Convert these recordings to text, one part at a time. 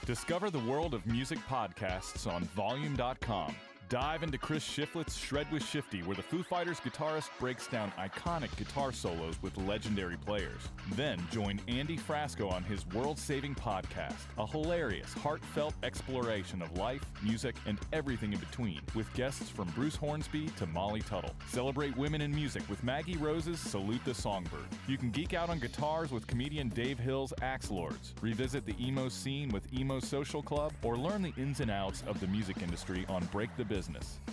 Discover the world of music podcasts on Volume.com. Dive into Chris Shiflett's Shred with Shifty, where the Foo Fighters guitarist breaks down iconic guitar solos with legendary players. Then join Andy Frasco on his world-saving podcast, a hilarious, heartfelt exploration of life, music, and everything in between, with guests from Bruce Hornsby to Molly Tuttle. Celebrate women in music with Maggie Rose's Salute the Songbird. You can geek out on guitars with comedian Dave Hill's Axe Lords, revisit the emo scene with Emo Social Club, or learn the ins and outs of the music industry on Break the Business.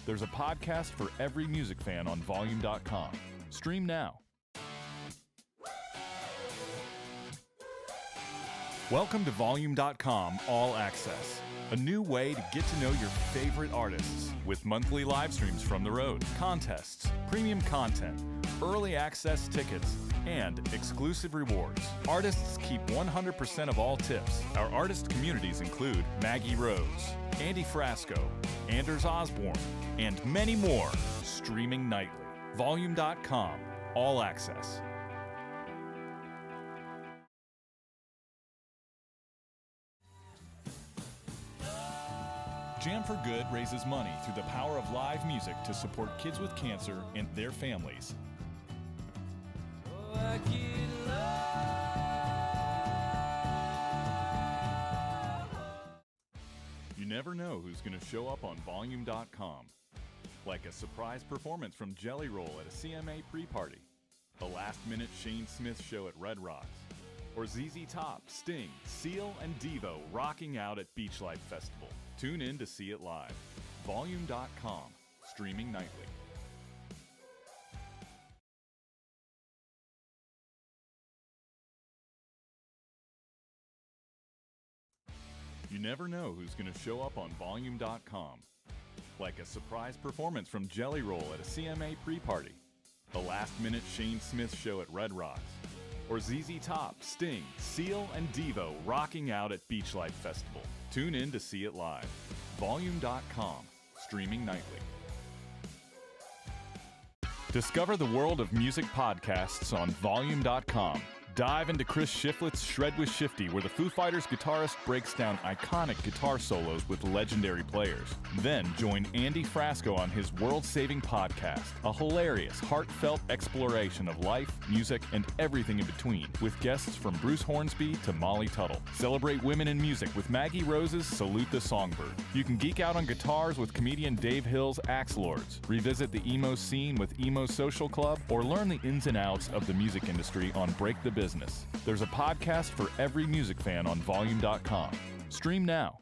There's a podcast for every music fan on Volume.com. Stream now. Welcome to Volume.com All Access, a new way to get to know your favorite artists with monthly live streams from the road, contests, premium content, early access tickets, and exclusive rewards. Artists keep 100% of all tips. Our artist communities include Maggie Rose, Andy Frasco, Anders Osborne, and many more, streaming nightly. Volume.com, all access. Jam for Good raises money through the power of live music to support kids with cancer and their families. You never know who's going to show up on Volume.com. Like a surprise performance from Jelly Roll at a CMA pre-party, a last-minute Shane Smith show at Red Rocks, or ZZ Top, Sting, Seal, and Devo rocking out at Beach Life Festival. Tune in to see it live. Volume.com, streaming nightly. You never know who's going to show up on Volume.com. Like a surprise performance from Jelly Roll at a CMA pre-party, a last-minute Shane Smith show at Red Rocks, or ZZ Top, Sting, Seal, and Devo rocking out at Beach Life Festival. Tune in to see it live. Volume.com, streaming nightly. Discover the world of music podcasts on Volume.com. Dive into Chris Shiflett's Shred with Shifty, where the Foo Fighters guitarist breaks down iconic guitar solos with legendary players. Then join Andy Frasco on his world-saving podcast, a hilarious, heartfelt exploration of life, music, and everything in between, with guests from Bruce Hornsby to Molly Tuttle. Celebrate women in music with Maggie Rose's Salute the Songbird. You can geek out on guitars with comedian Dave Hill's Axe Lords, revisit the emo scene with Emo Social Club, or learn the ins and outs of the music industry on Break the Business. There's a podcast for every music fan on Volume.com. Stream now.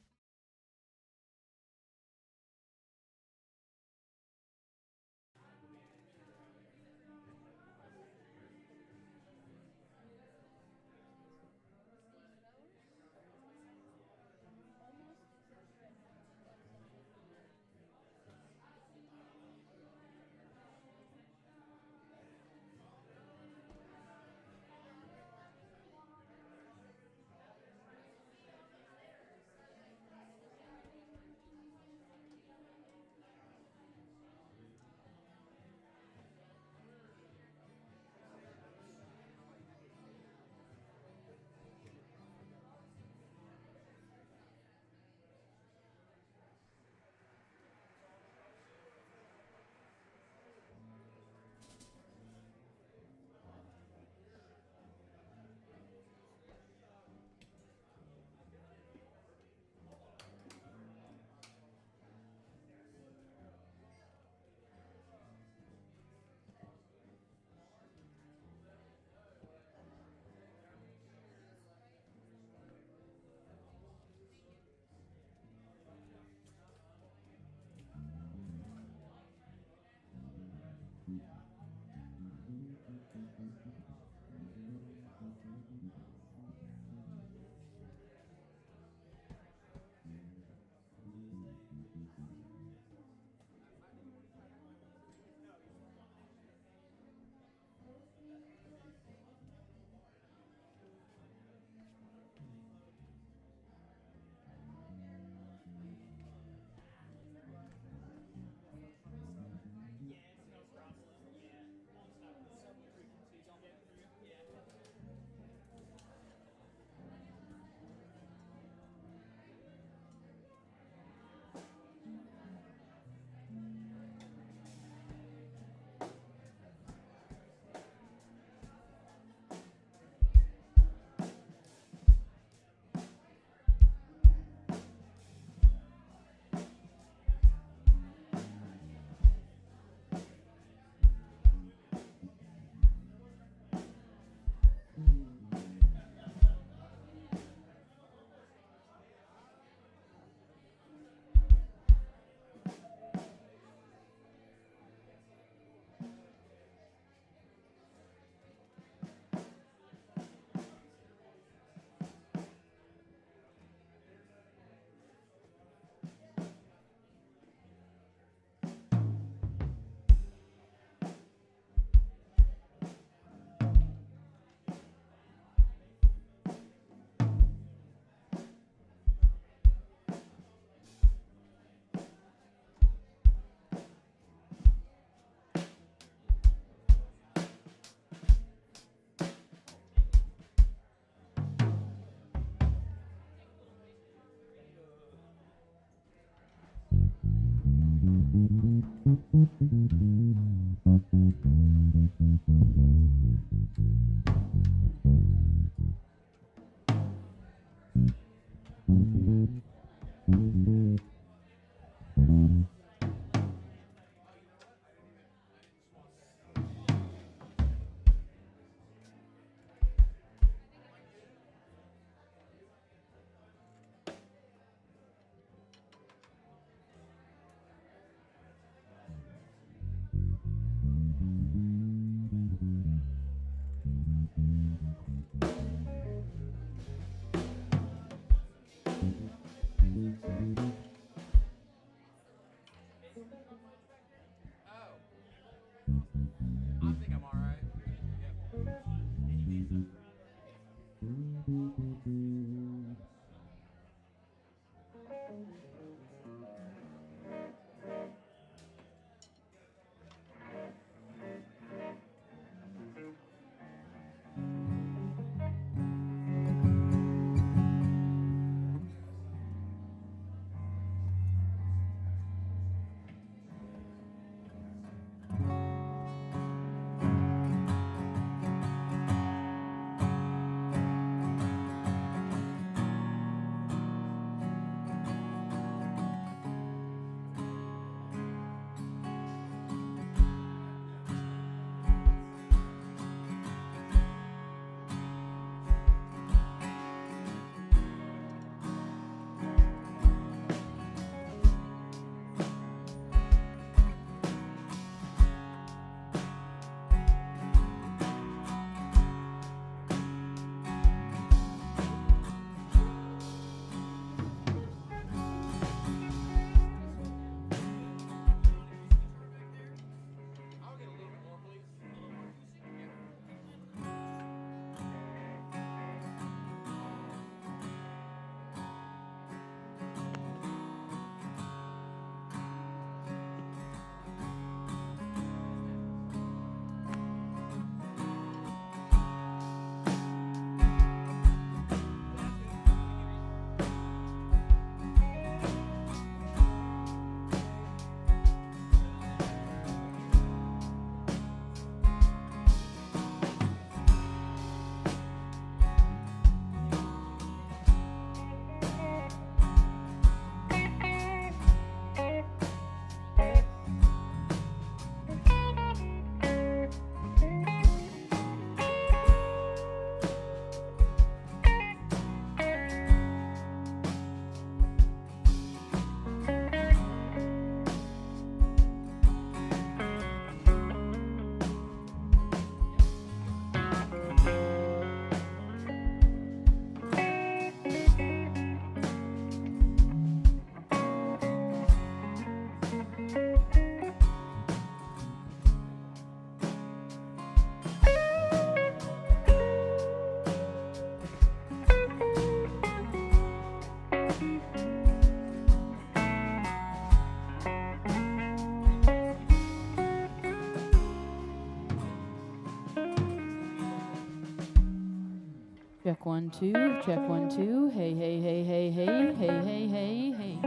Check 1 2, check 1 2. Hey, hey, hey, hey, hey, hey, hey, hey, hey.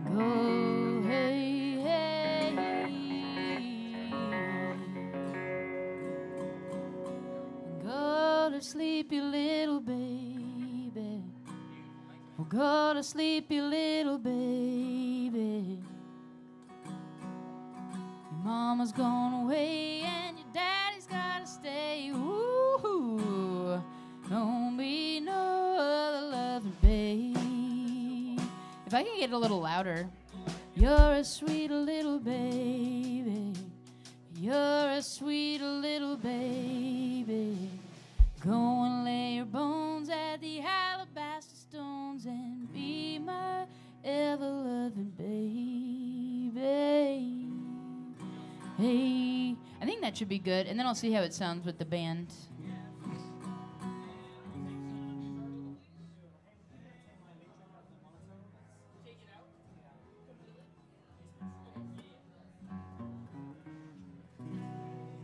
Go, hey, hey. Go to sleep, you little baby. Oh, go to sleep, you little baby. Your mama's gone away and your daddy's gotta stay. Ooh, don't be no other loving babe. If I can get a little louder. You're a sweet little baby. You're a sweet little baby. Go and lay your bones at the alabaster stones and be my ever-loving baby. Hey, I think that should be good, and then I'll see how it sounds with the band.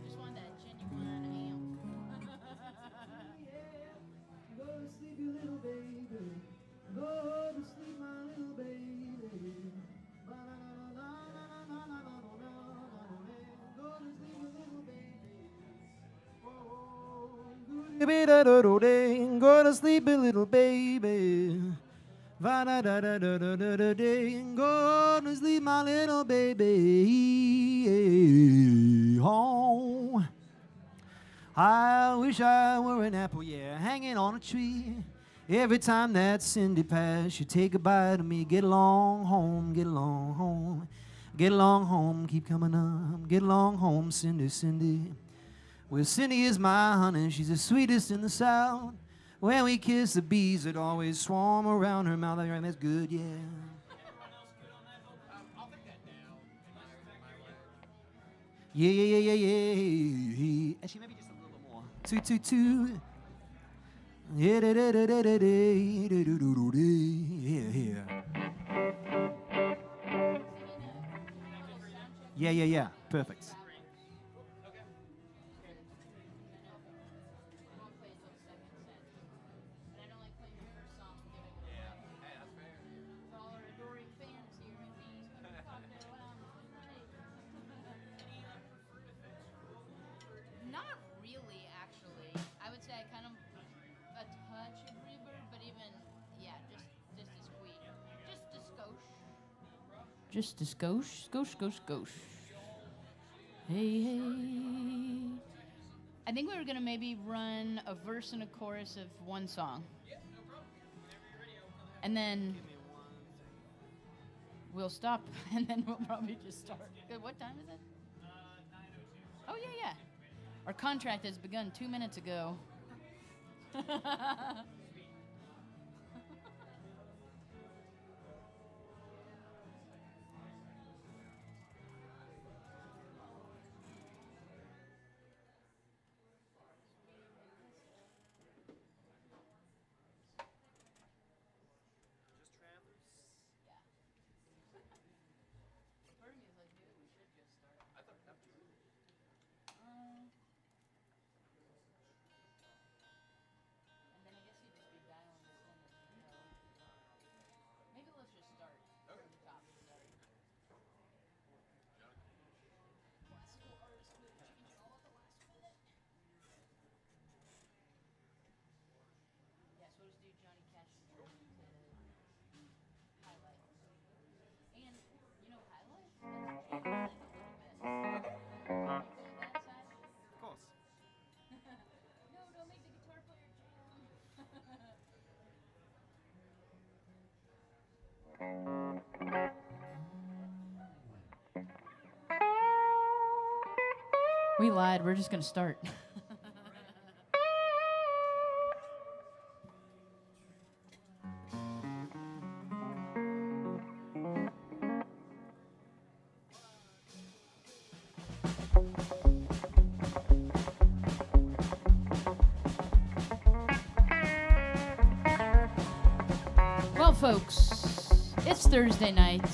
Just want that genuine amp. Go to sleep, you little baby. Go to sleep, my little baby. Ba-da-da-da-da. Go to sleep, little baby. Va da da da da da da da da. Go to sleep, my little baby. Oh, I wish I were an apple, yeah, hanging on a tree. Every time that Cindy passed, she'd take a bite of me. Get along home, get along home. Get along home, keep coming up. Get along home, Cindy, Cindy. Well, Cindy is my honey, she's the sweetest in the South. When we kiss, the bees that always swarm around her mouth. That's good, yeah. Yeah, yeah, yeah, yeah, yeah. Actually, maybe just a little bit more. Two, two, two. Yeah, da, da, da, da, da, da, da, da, da, da. Yeah, yeah. Yeah, yeah, yeah. Perfect. Not really, actually. I would say I kind of a touch of reverb, but even just a squeak, just a skosh. Just a skosh, skosh, skosh, skosh. Hey, hey. I think we were gonna maybe run a verse and a chorus of one song. And then we'll stop, and then we'll probably just start. Good, what time is it? 9:02. Oh, yeah. Our contract has begun 2 minutes ago. We lied. We're just going to start. Well, folks, it's Thursday night.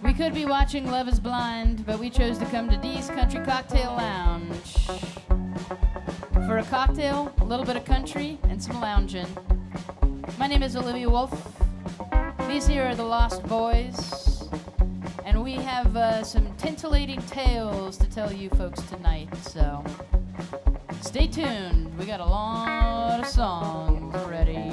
We could be watching Love is Blind, but we chose to come to Dee's Country Cocktail Lounge for a cocktail, a little bit of country, and some lounging. My name is Olivia Wolf. These here are the Lost Boys, and we have some titillating tales to tell you folks tonight, so stay tuned. We got a lot of songs ready.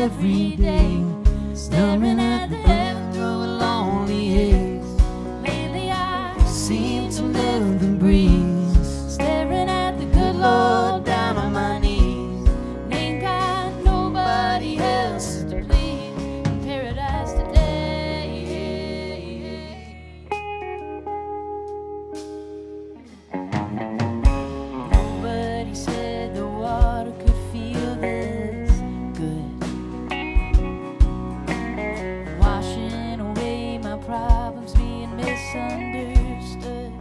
every day, staring at the heaven through a lonely haze. Lately I Seem to live and breathe, staring at the good Lord, Lord down on my knees. Ain't got nobody else to please in paradise today. Nobody said the water could feel this good, washing away my problems, being misunderstood.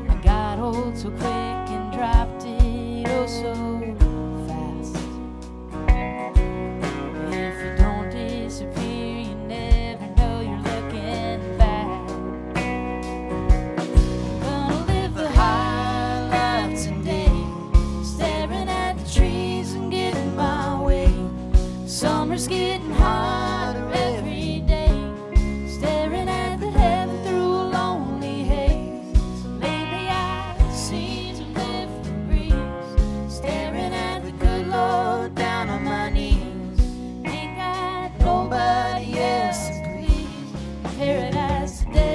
I got old so quick and dropped it oh so fast. If you don't disappear, you never know you're looking back. Gonna live the high life today, staring at the trees and getting my way. Summer's getting hotter every day, staring at the heaven through a lonely haze. Lately I seem to live the breeze, staring at the good Lord down on my knees. Ain't got nobody else to please in paradise today.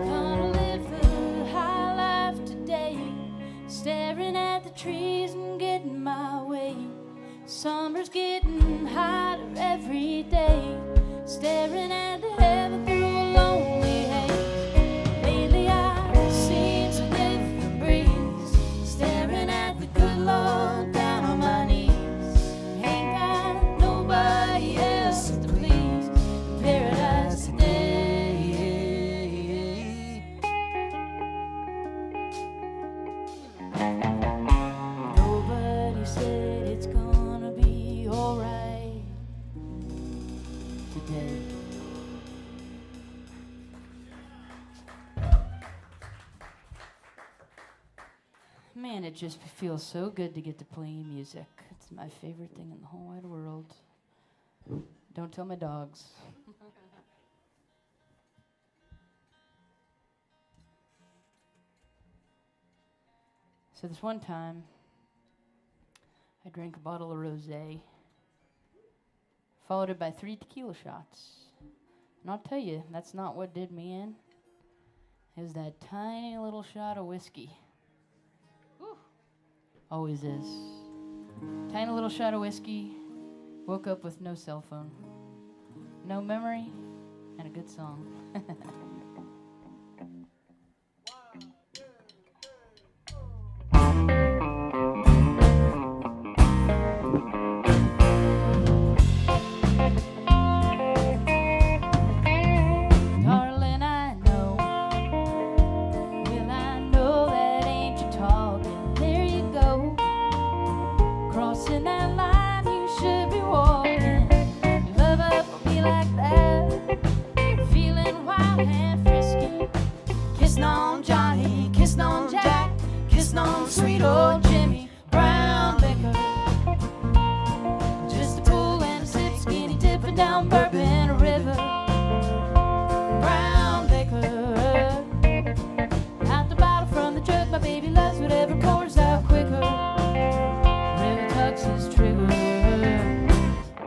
Gonna live the high life today, staring at the trees and getting my way. Summer's getting hotter every day, staring at the heaven through a lonely haze. Lately I seem to live the breeze, staring at the good Lord down on my knees. Ain't got nobody else to please in paradise today. Nobody said it's gonna be alright today. Man, it just feels so good to get to play music. It's my favorite thing in the whole wide world. Don't tell my dogs. So this one time, I drank a bottle of rosé, followed it by 3 tequila shots. And I'll tell you, that's not what did me in. It was that tiny little shot of whiskey. Whew. Always is. Tiny little shot of whiskey, woke up with no cell phone, no memory, and a good song. Darling, I know. Well, I know that ain't you talking. There you go. Crossing that line, you should be walking. Love up me like that. Feeling wild and frisky. Kissing on Johnny, kissing on Jack, kissing on sweet old Jimmy. Brown liquor. Just a pull and a sip, skinny dipping down Bourbon River. Brown liquor. Out the bottle from the jug, my baby loves whatever pours out quicker. River tucks his trigger.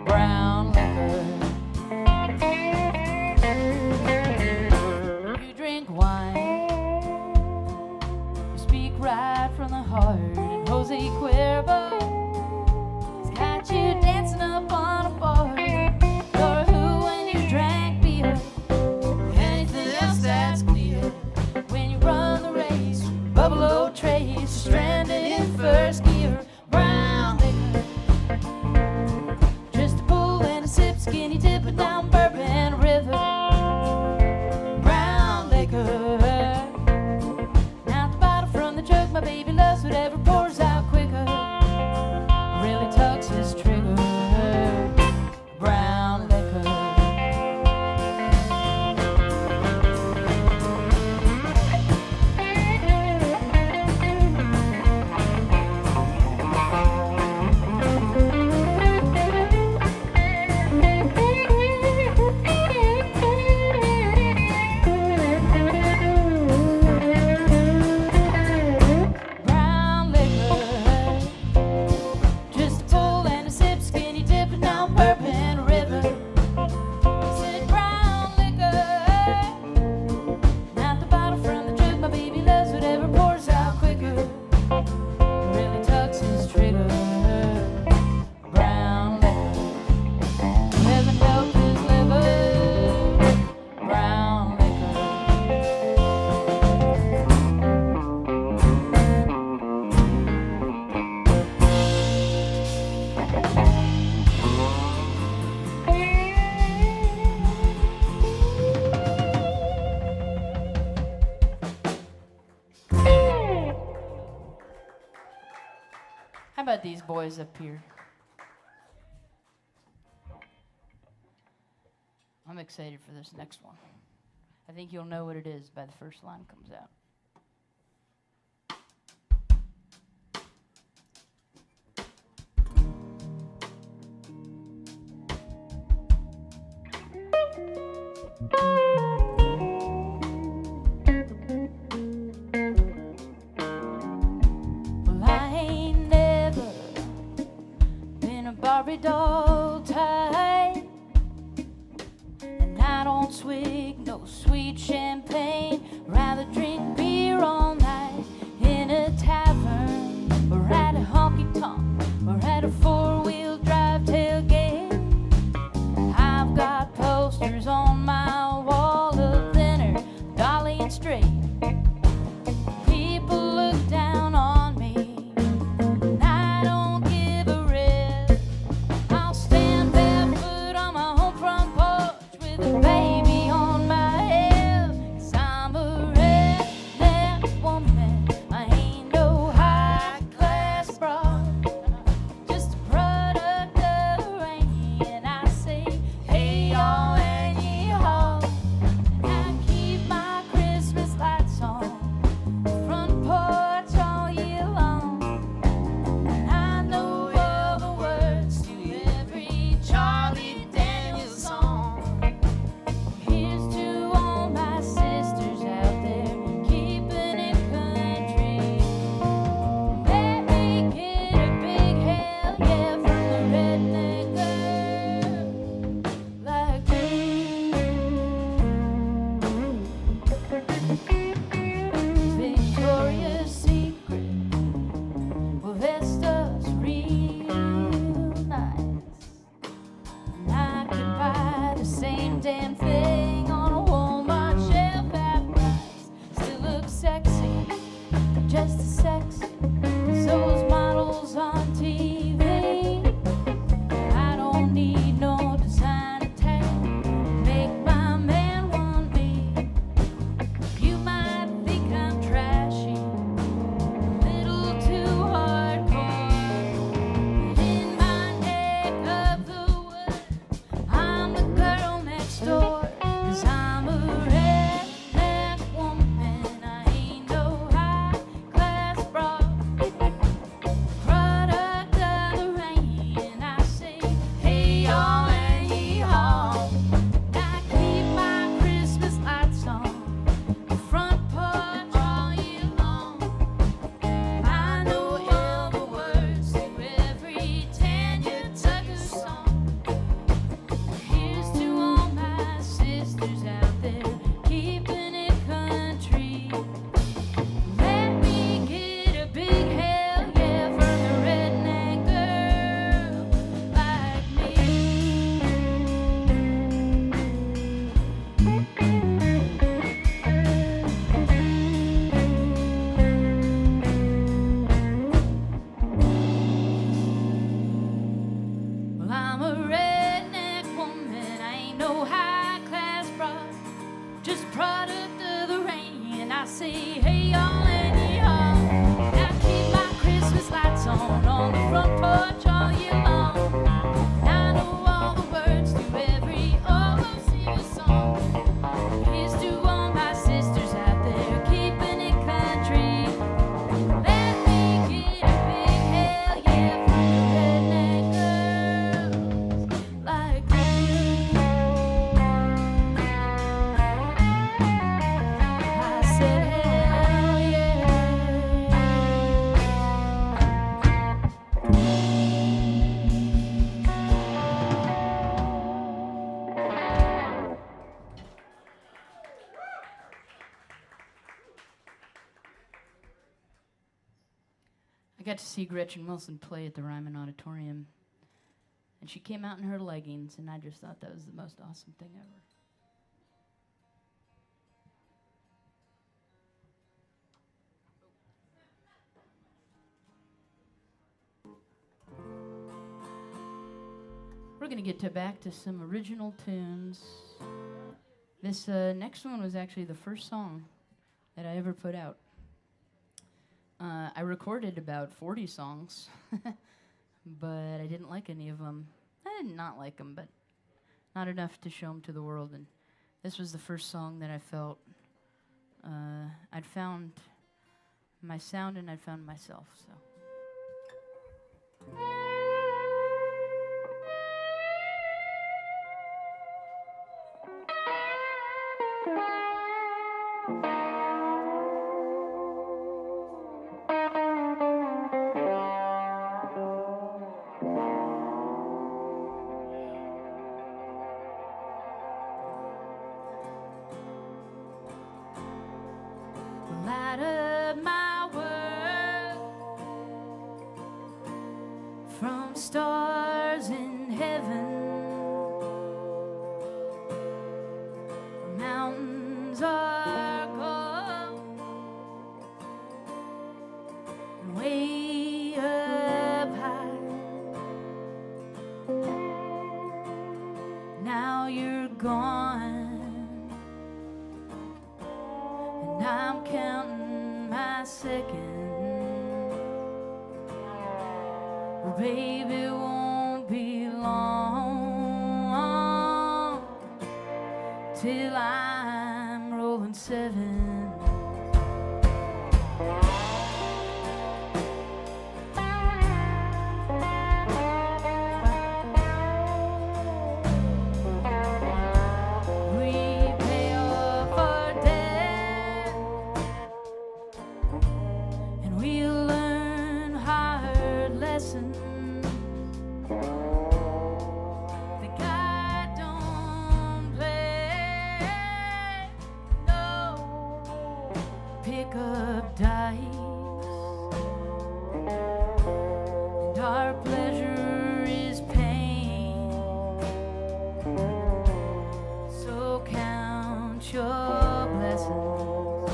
Brown liquor. You drink wine. You speak right from the heart. Jose Cuervo has got you dancing up on a bar. You're who when you drank beer. Anything else that's clear. When you run the race, Buffalo Trace, stranded in first gear. Brown liquor, just a pull and a sip, skinny dipping down Bourbon River. Brown liquor, now the bottle from the jug, my baby loves whatever pours out quicker. Really tucks his trigger. Brown liquor. Brown liquor, just a pull and a sip, skinny dipping down Bourbon River. Said brown liquor, not the bottle from the jug, my baby loves whatever pours out quicker. Really tucks his trigger. Brown liquor, heaven help his liver. Brown liquor. How about these boys up here? I'm excited for this next one. I think you'll know what it is by the first line comes out. Well, I ain't never been a Barbie doll type, and I don't swig no sweet champagne. Rather drink beer all night in a tavern, or at a honky tonk, or at a four-wheel drive tailgate. I've got posters on my wall of Leonard, Dolly, and Straight. People look down on me, and I don't give a rip. I'll stand barefoot on my home front porch with a baby on my hip. 'Cause I'm a redneck got to see Gretchen Wilson play at the Ryman Auditorium, and she came out in her leggings, and I just thought that was the most awesome thing ever. We're going to get back to some original tunes. This next one was actually the first song that I ever put out. I recorded about 40 songs, but I didn't like any of them. I did not like them, but not enough to show them to the world. And this was the first song that I felt I'd found my sound and I'd found myself. So. Light up my world from stars in heaven. Mountains are gold and way up high. Now you're gone. I'm counting my seconds. Baby, it won't be long till I'm rolling seven. Pick up dice, and our pleasure is pain. So count your blessings,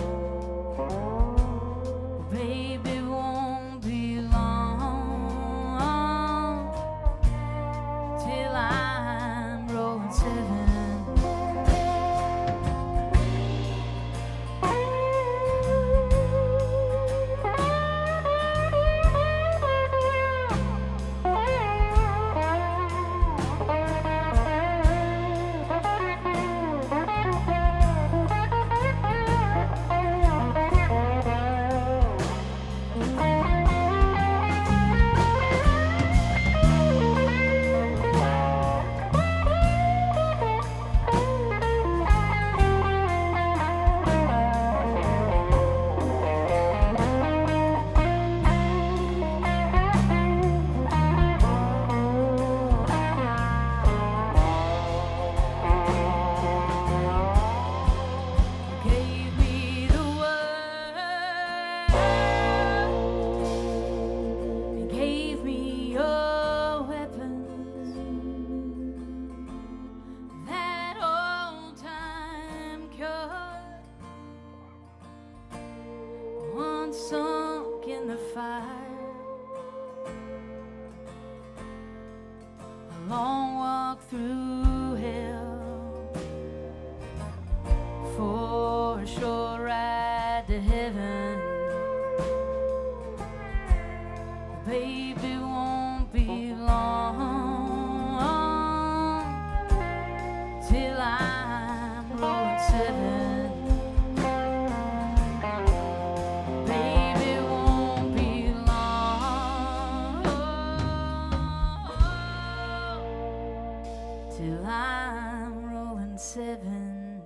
baby, it won't be long till I'm rolling seven. Sunk in the fire, a long walk through hell for a short ride to heaven. Baby, it won't be long till I'm rolling seven. Till I'm rolling seven.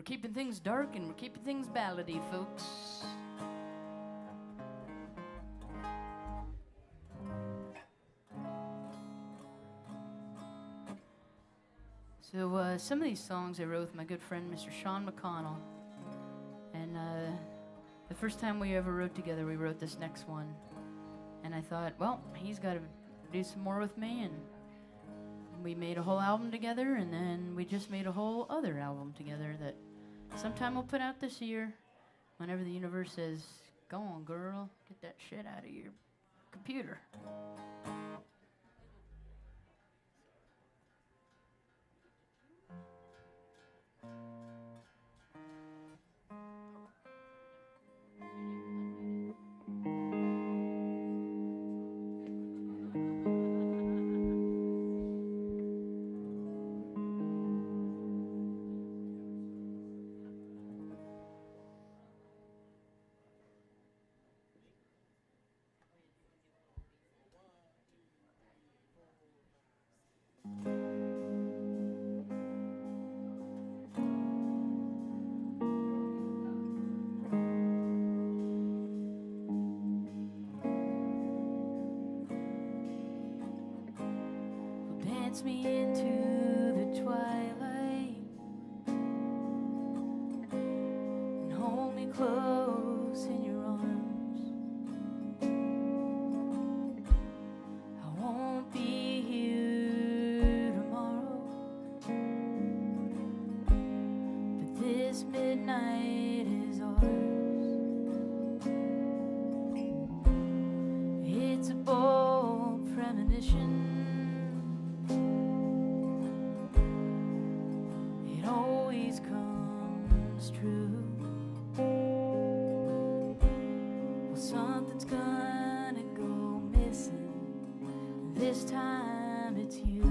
We're keeping things dark and we're keeping things ballady, folks. So some of these songs I wrote with my good friend Mr. Sean McConnell. And the first time we ever wrote together, we wrote this next one. And I thought, well, he's got to do some more with me. And we made a whole album together, and then we just made a whole other album together that sometime we'll put out this year, whenever the universe says, go on, girl, get that shit out of your computer. Dance me into the twilight and hold me close in your arms. I won't be here tomorrow, but this midnight is ours. It's a bold premonition. This time it's you.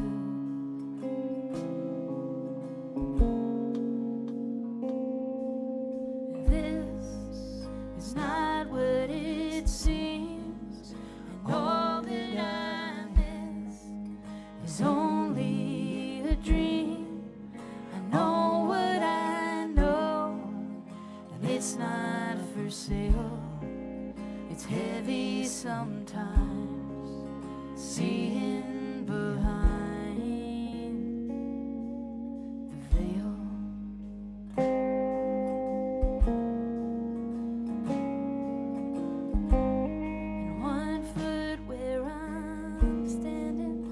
This is not what it seems, and all that I miss is only a dream. I know what I know, and it's not for sale. It's heavy sometimes. Seeing behind the veil. And 1 foot where I'm standing,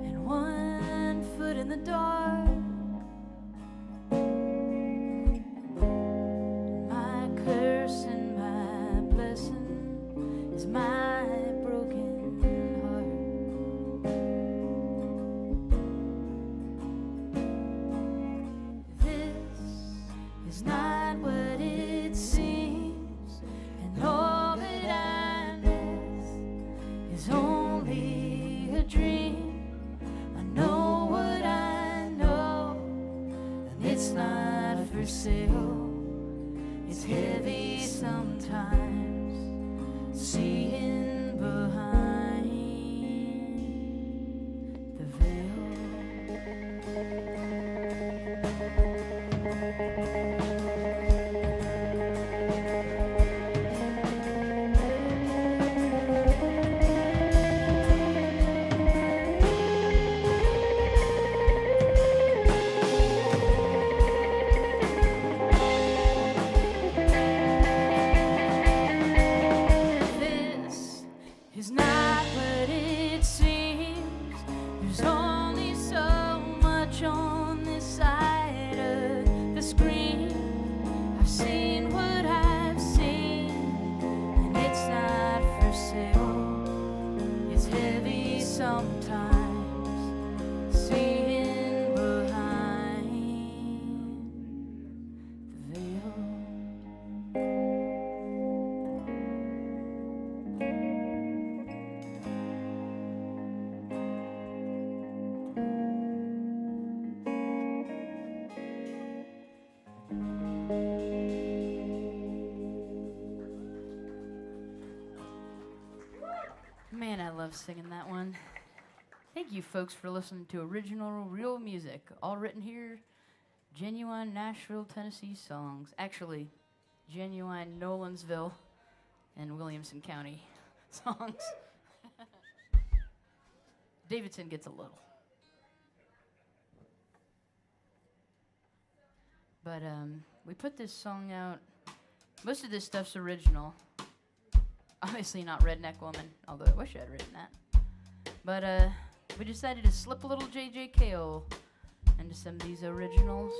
and 1 foot in the dark. My curse and my blessing is my broken heart. This is not what it seems, and all that I miss is only a dream. I know what I know, and it's not for sale. It's heavy sometimes. Seeing behind the veil. Is not what it seems. There's only so much on this side of the screen. I've seen what I've seen, and it's not for sale. It's heavy sometimes, seeing behind the veil. Man, I love singing that one. Thank you, folks, for listening to original, real music, all written here, genuine Nashville, Tennessee songs. Actually, genuine Nolansville and Williamson County songs. Davidson gets a little. But we put this song out. Most of this stuff's original. Obviously not Redneck Woman, although I wish I had written that. But we decided to slip a little JJKO into some of these originals.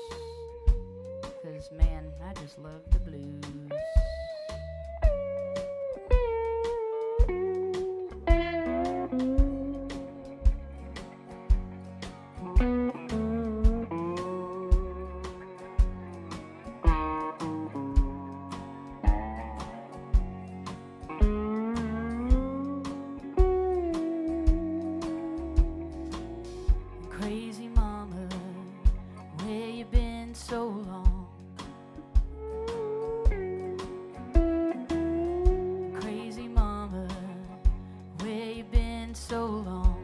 Because, man, I just love the blues. Crazy mama, where you been so long? Crazy mama, where you been so long?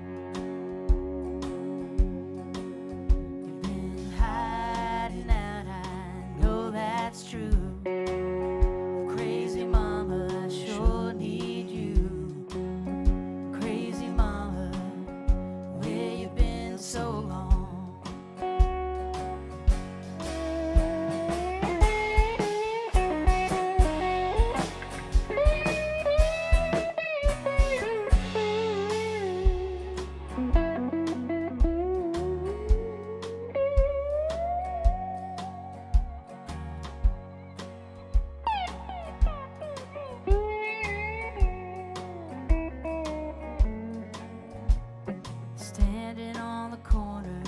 You've been hiding out, I know that's true. Crazy mama, I sure need you. Crazy mama, where you been so long? Standing on the corner,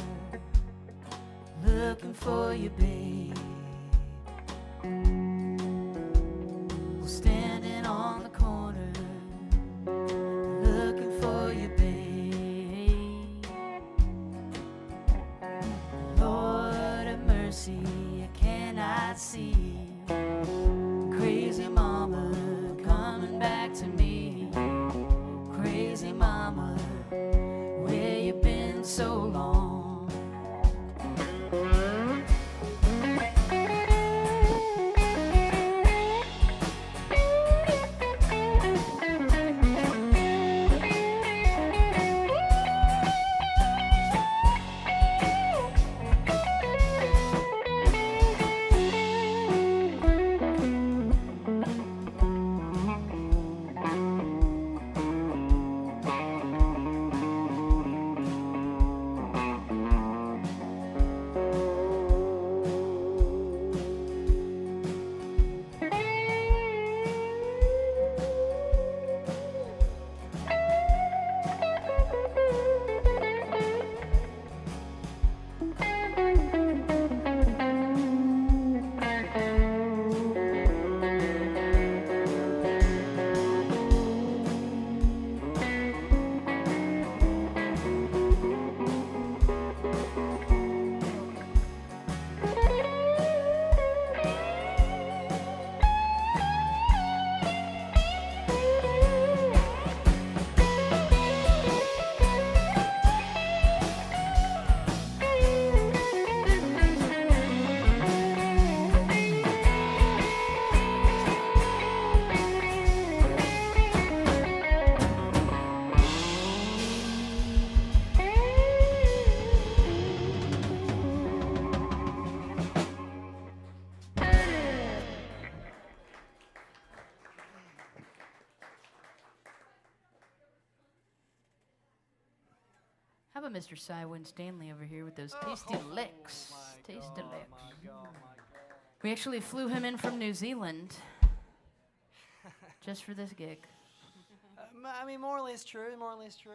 looking for you, babe. Standing on the corner, looking for you, babe. Lord of mercy, I cannot see. Crazy mama coming back to me. Crazy mama, where you been so long? How about Mr. Cy Winstanley over here with those tasty licks? Tasty licks. We actually flew him in from New Zealand just for this gig. I mean, more or less true, more or less true.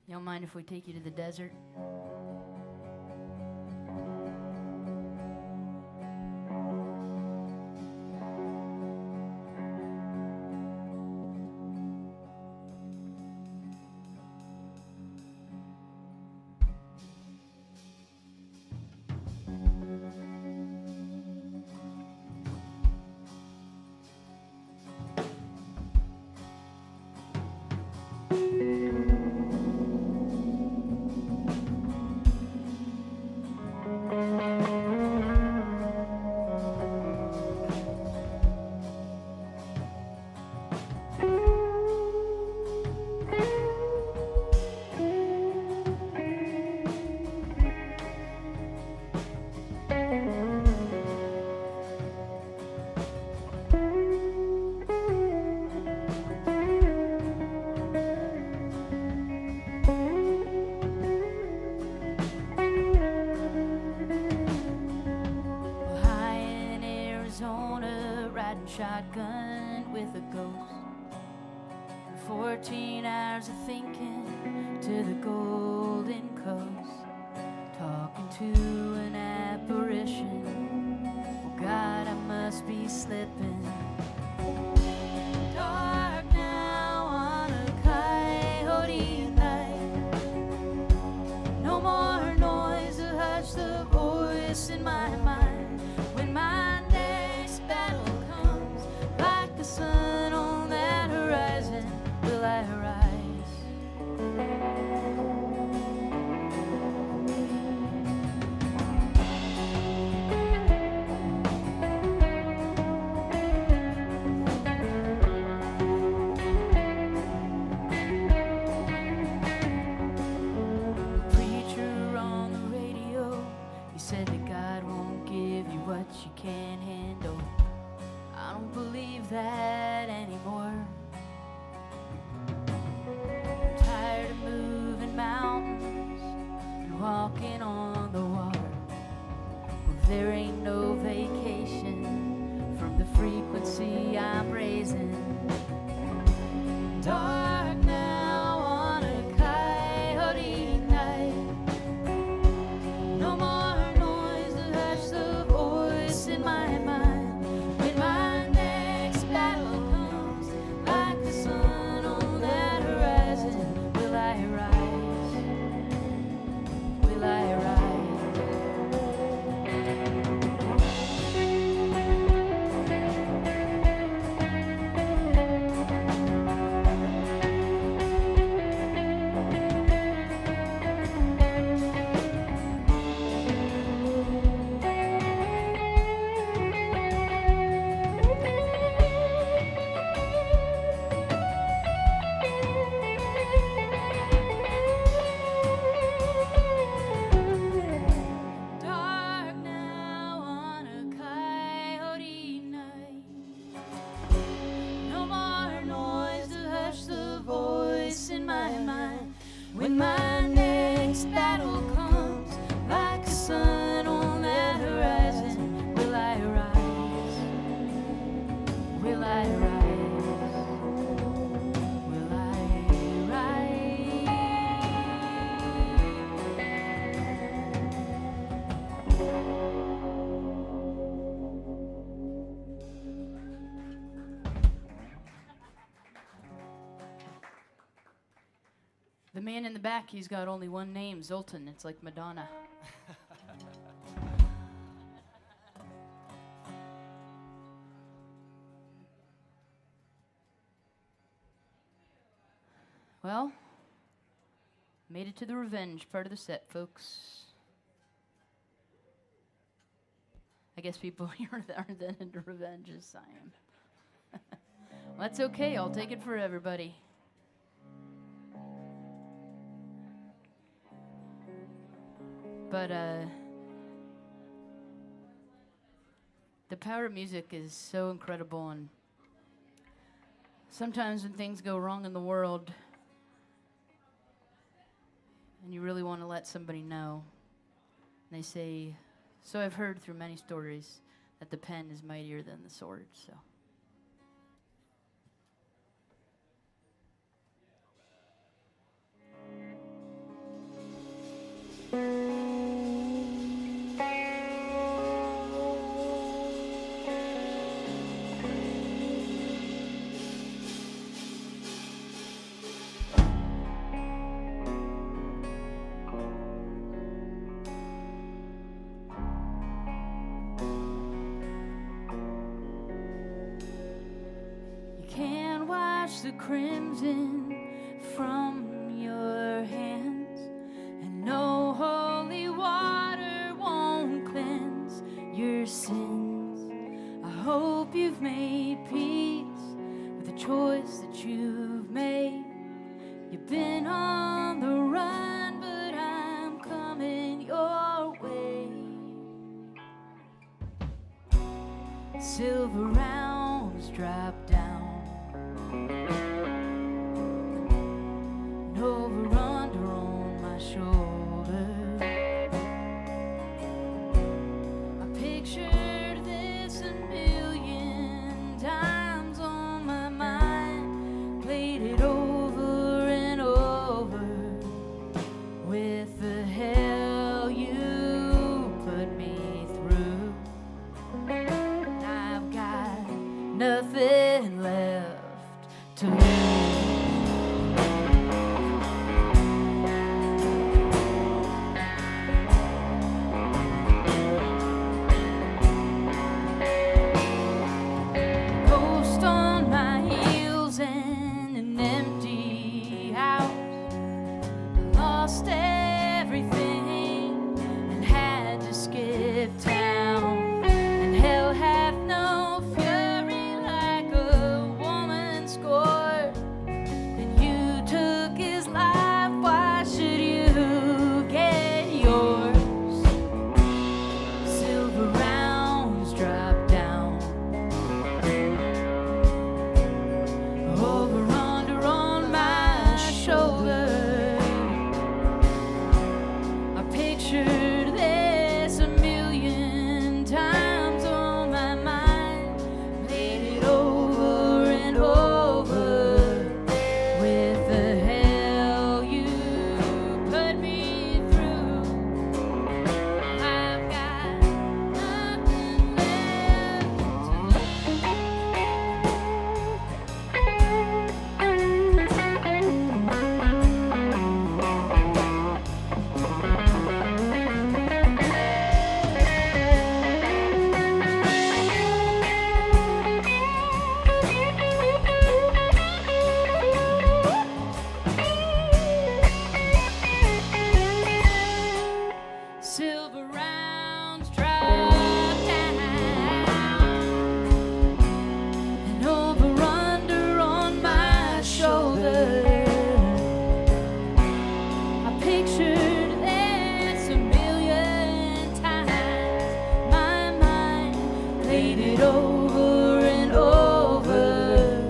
You don't mind if we take you to the desert? with a ghost. 14 hours of thinking to the Golden Coast, talking to an apparition. Oh God, I must be slipping. Dark now on a coyote night. No more noise to hush the voice in my mind. When my next battle comes, like the sun on that horizon, will I rise? Preacher on the radio, he said that God won't give you what you can't handle. I don't believe that anymore. Tired of moving mountains and walking on the water. Well, there ain't no vacation from the frequency I'm raising. Dark now on a coyote night. No more noise to hush the voice in my mind. When my next battle comes, like the sun on that horizon, will I rise? Will I rise? Dark now on a coyote night. No more noise to hush the voice in my mind. When my next battle comes, like the sun on that horizon, will I rise? Will I rise? Will I rise? The man in the back, he's got only one name, Zoltan. It's like Madonna. Well, made it to the revenge part of the set, folks. I guess people here aren't that into revenge as I am. Well, that's okay. I'll take it for everybody. But the power of music is so incredible, and sometimes when things go wrong in the world and you really want to let somebody know, they say, so I've heard through many stories that the pen is mightier than the sword. So the crimson from your hands, and no holy water won't cleanse your sins. I hope you've made peace with the choice that you've made. You've been on the run, but I'm coming your way. Silver rounds drop down, over under on my shoulder. I pictured this 1,000,000 times on my lost everything and had to skip town. And hell hath no fury like a woman scorned. And you took his life, why should you get yours? Silver rounds drop down. Over under on my shoulder. I pictured this a million times on my mind. Played it over and over with the hell you put me through. I've got nothing left silver rounds drop down. And over under on my shoulder. I pictured this a million times. My mind played it over and over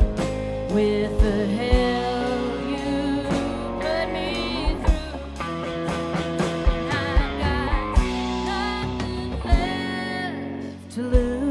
with the hell you put me through. I've got nothing left to lose.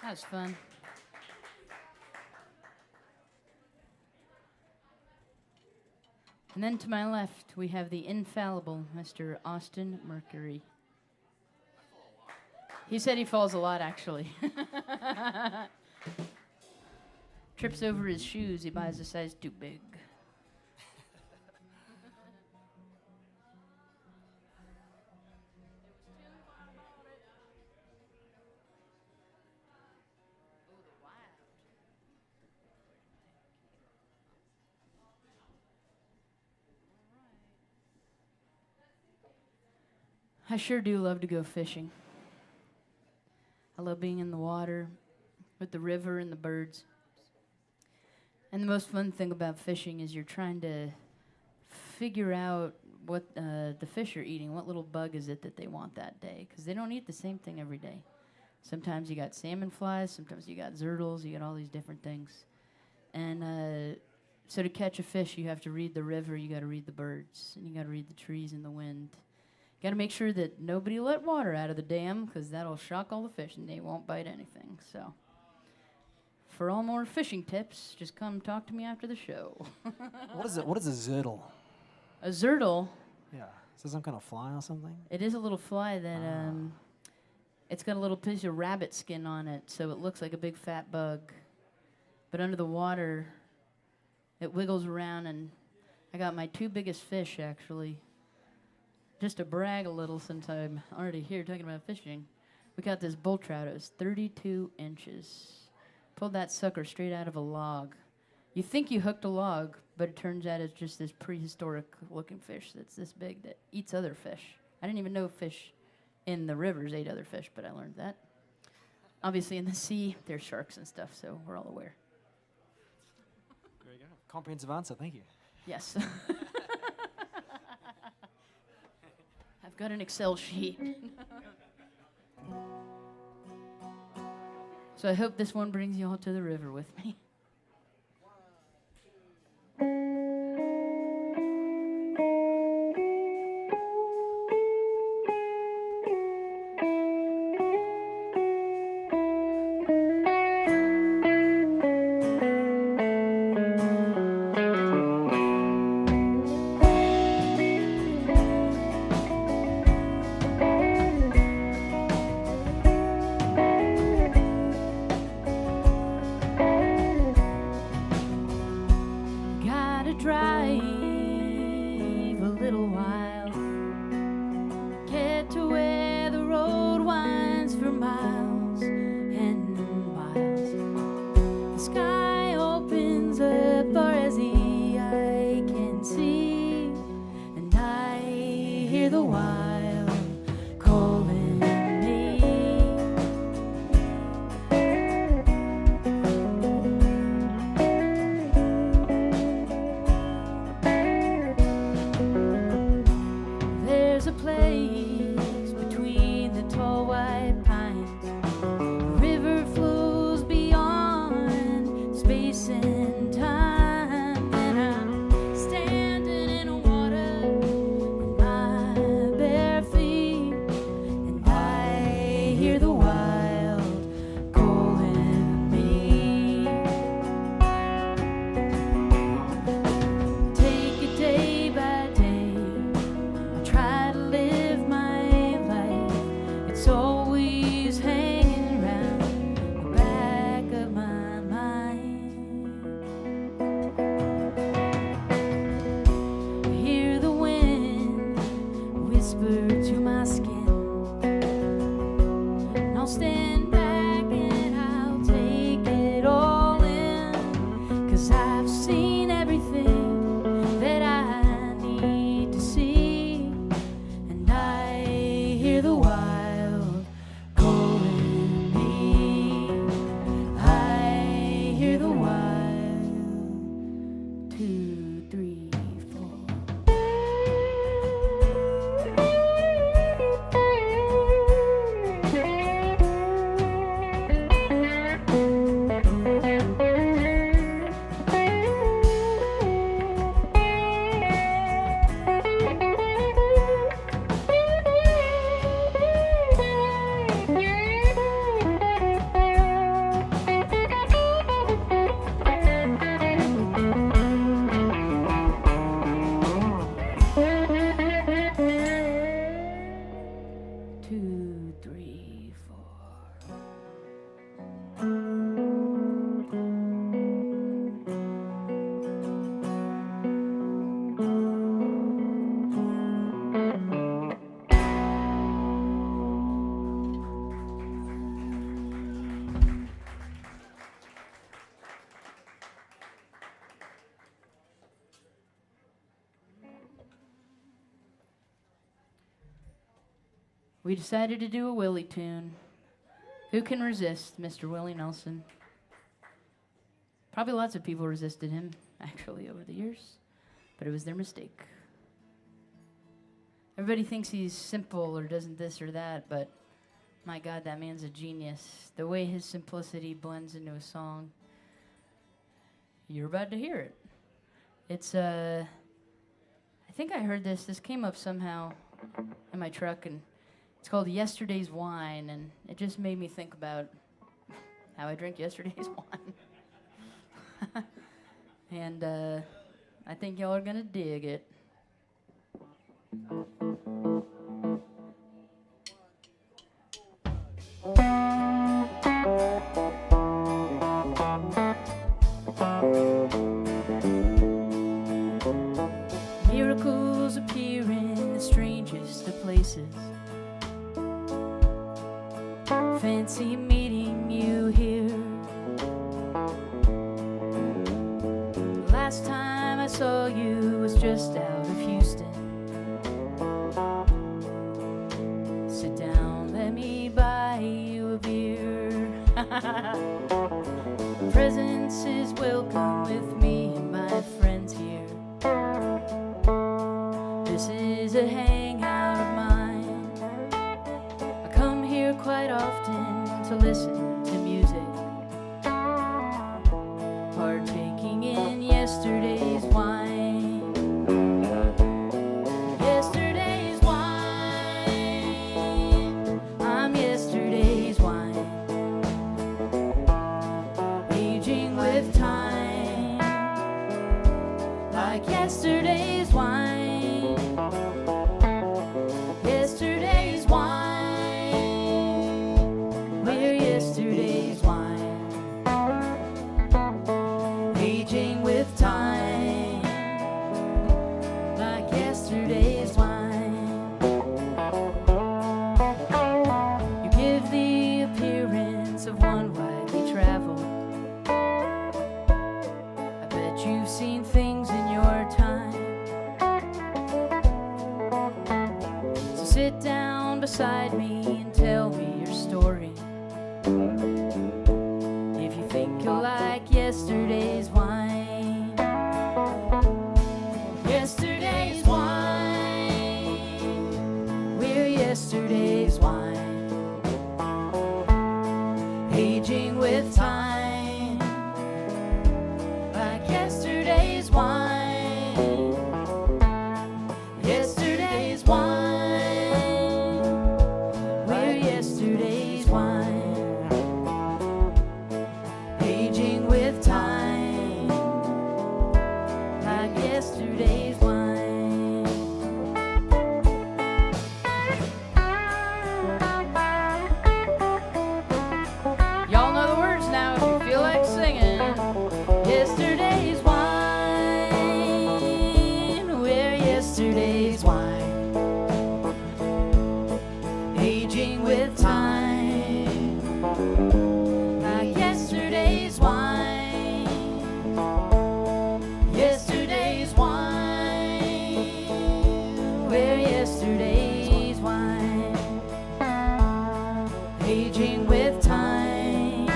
That was fun. And then to my left, we have the infallible Mr. Austin Mercury. He said he falls a lot, actually. Trips over his shoes. He buys a size too big. I sure do love to go fishing. I love being in the water with the river and the birds. And the most fun thing about fishing is you're trying to figure out what the fish are eating, what little bug is it that they want that day, because they don't eat the same thing every day. Sometimes you got salmon flies, sometimes you got zertles, you got all these different things. And so to catch a fish, you have to read the river, you got to read the birds, and you got to read the trees and the wind. Got to make sure that nobody let water out of the dam, because that'll shock all the fish and they won't bite anything. So, for all more fishing tips, just come talk to me after the show. What is it? What is a zertle? A zertle? Yeah. Is it some kind of fly or something? It is a little fly that It's got a little piece of rabbit skin on it, so it looks like a big fat bug. But under the water, it wiggles around, and I got my 2 biggest fish, actually. Just to brag a little, since I'm already here talking about fishing, we got this bull trout. It was 32 inches. Pulled that sucker straight out of a log. You think you hooked a log, but it turns out it's just this prehistoric-looking fish that's this big that eats other fish. I didn't even know fish in the rivers ate other fish, but I learned that. Obviously, in the sea, there's sharks and stuff, so we're all aware. There you go. Comprehensive answer. Thank you. Yes. I've got an Excel sheet. So I hope this one brings you all to the river with me. We decided to do a Willie tune. Who can resist Mr. Willie Nelson? Probably lots of people resisted him, actually, over the years, but it was their mistake. Everybody thinks he's simple or doesn't this or that, but my God, that man's a genius. The way his simplicity blends into a song, you're about to hear it. It's, I think I heard this. This came up somehow in my truck, and it's called Yesterday's Wine, and it just made me think about how I drink yesterday's wine. And I think y'all are going to dig it. just out of Houston. Sit down, let me buy you a beer. Presence is welcome with me and my friends here. This is a hangout of mine. I come here quite often to listen to music, partaking in yesterday's wine. Yesterday's wine. I'm yesterday's wine. Aging with time, like yesterday's wine. Yesterday's wine. We're yesterday's wine. Aging with time, like yesterday's wine. You give the appearance of one widely traveled. I bet you've seen things in your time. So sit down beside me and tell me your story. If you think you'll like yesterday's wine. Yesterday's wine. We're yesterday's wine. Aging with time, like yesterday's wine. Yesterday's wine. We're yesterday's wine. Aging with time, like yesterday's wine. Y'all know the words now if you feel like singing. Yesterday's wine. We're yesterday's wine. Aging with time, like yesterday's wine. Yesterday's wine. We're yesterday's wine. Aging with time,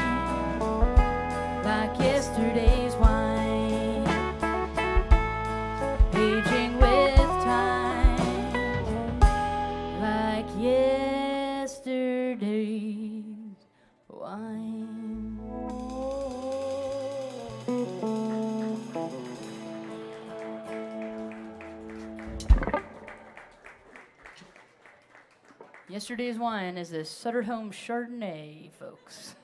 like yesterday's wine. Aging with time, like yesterday's wine. Yesterday's wine is the Sutter Home Chardonnay, folks.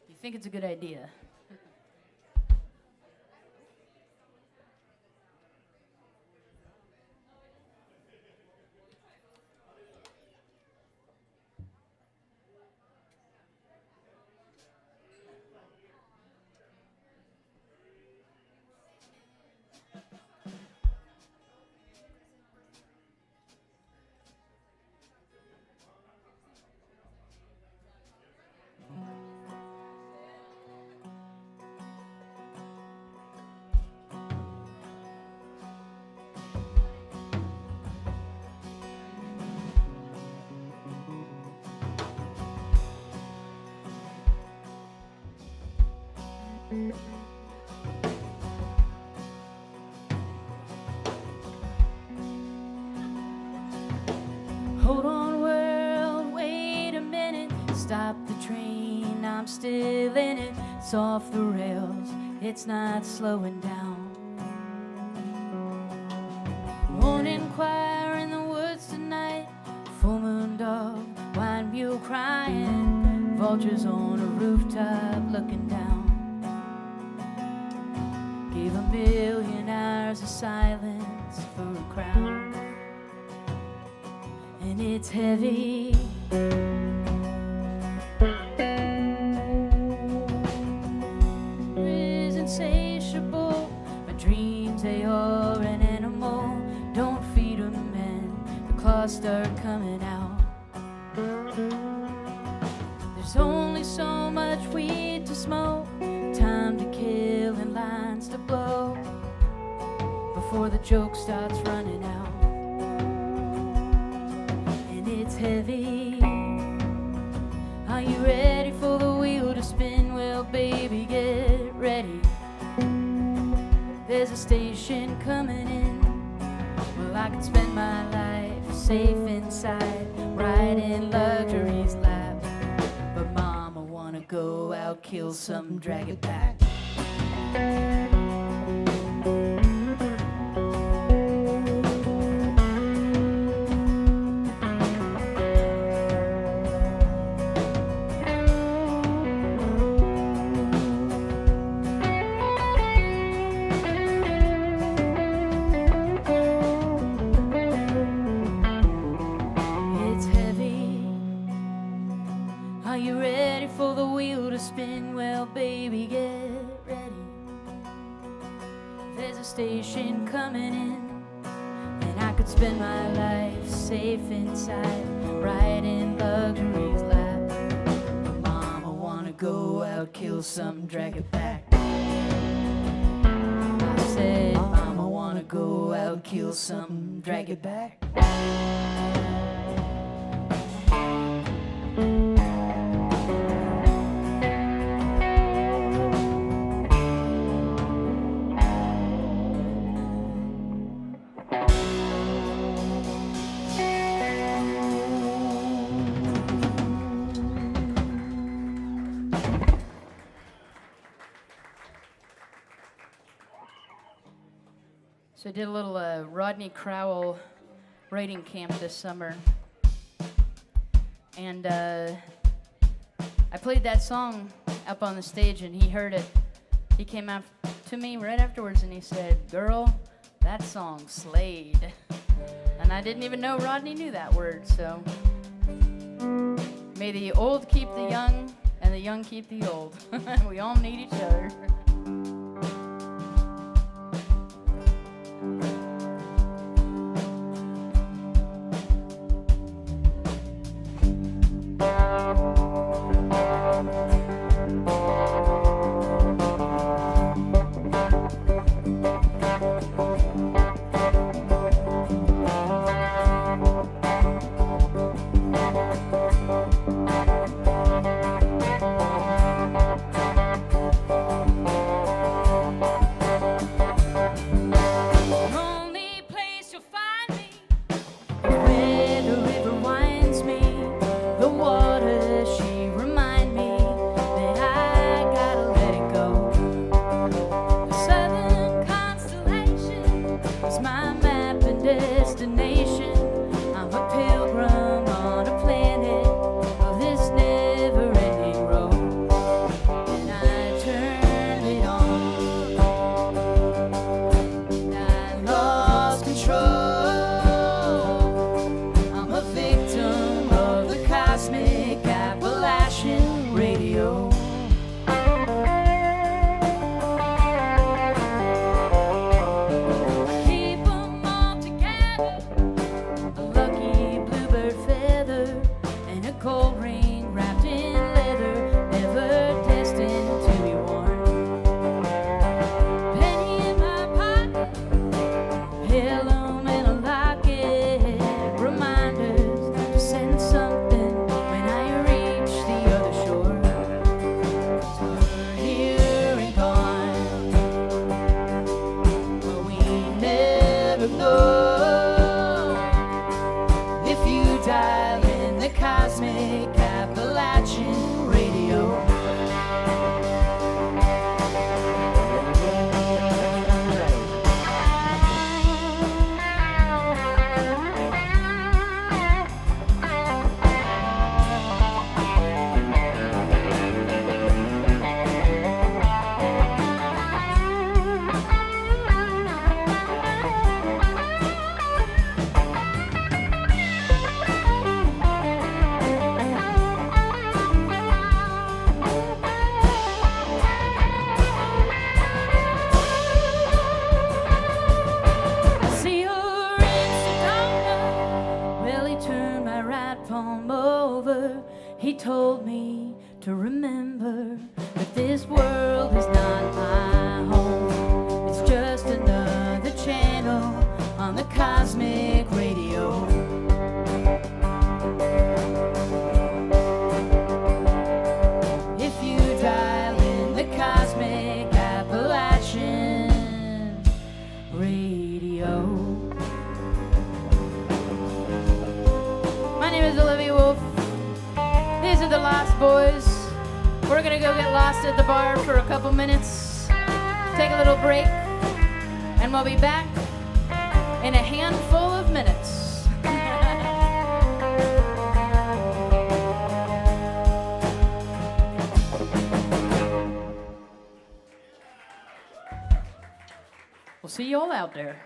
You think it's a good idea? Hold on, world, wait a minute. Stop the train, I'm still in it. It's off the rails, it's not slowing down. Morning choir in the woods tonight. Full moon dog, wine mule crying. Vultures on a rooftop looking down. Gave 1,000,000 hours of silence for a crown. And it's heavy. Is insatiable. My dreams, they are an animal. Don't feed them, and the claws start coming out. There's only so much weed to smoke. Time to kill and lines to before the joke starts running out. And it's heavy. Are you ready for the wheel to spin? Well, baby, get ready. There's a station coming in. Well, I could spend my life safe inside, right in luxury's lap. But mama wanna go out, kill something, drag it back. It's heavy. Are you ready for the wheel to spin? Well, baby, get ready. There's a station coming in, and I could spend my life safe inside, right in luxury's lap. But mama wanna go out, kill something, drag it back. I said, mama wanna go out, kill something, drag it back. So I did a little Rodney Crowell writing camp this summer. And I played that song up on the stage, and he heard it. He came up to me right afterwards and he said, "Girl, that song slayed." And I didn't even know Rodney knew that word, so may the old keep the young and the young keep the old. We all need each other. He told me to remember that this world is not my home. It's just another channel cosmic radio. If you dial in the cosmic Appalachian radio. My name is Olivia Wolf. These are the Lost Boys. We're gonna go get lost at the bar for a couple minutes, take a little break, and we'll be back in a handful of minutes. We'll see you all out there.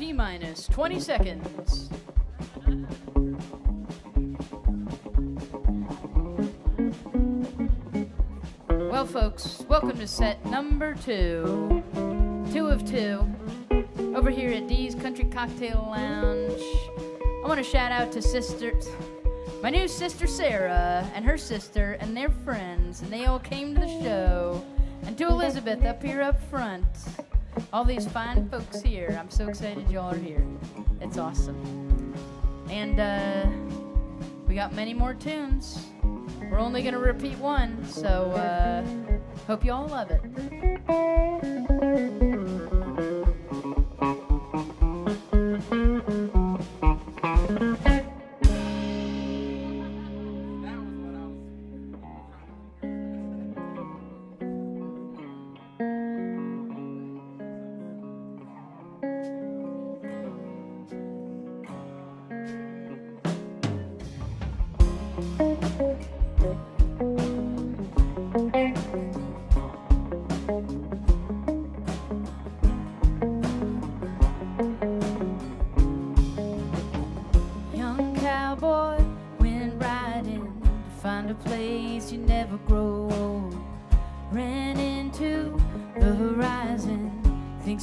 T-minus 20 seconds. Well, folks, welcome to set number 2. 2 of 2. Over here at Dee's Country Cocktail Lounge. I want to shout out to sisters. My new sister Sarah and her sister and their friends, and they all came to the show. And to Elizabeth up here up front. All these fine folks here. I'm so excited y'all are here. It's awesome. And we got many more tunes. We're only going to repeat one, so hope you all love it.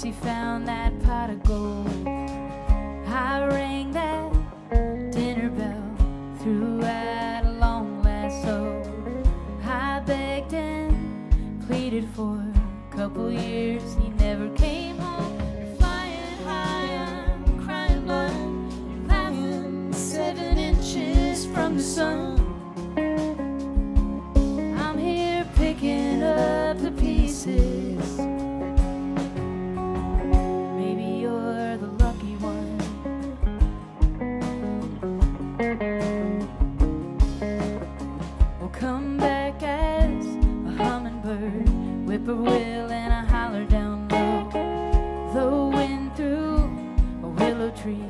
He found that pot of gold. I rang that dinner bell, threw out a long lasso. I begged and pleaded for a couple years. He never came home. Flying high, I'm crying blind, laughing 7 inches from the sun. I'm here picking up the pieces. Whippoorwill and I holler down low. The wind through a willow tree,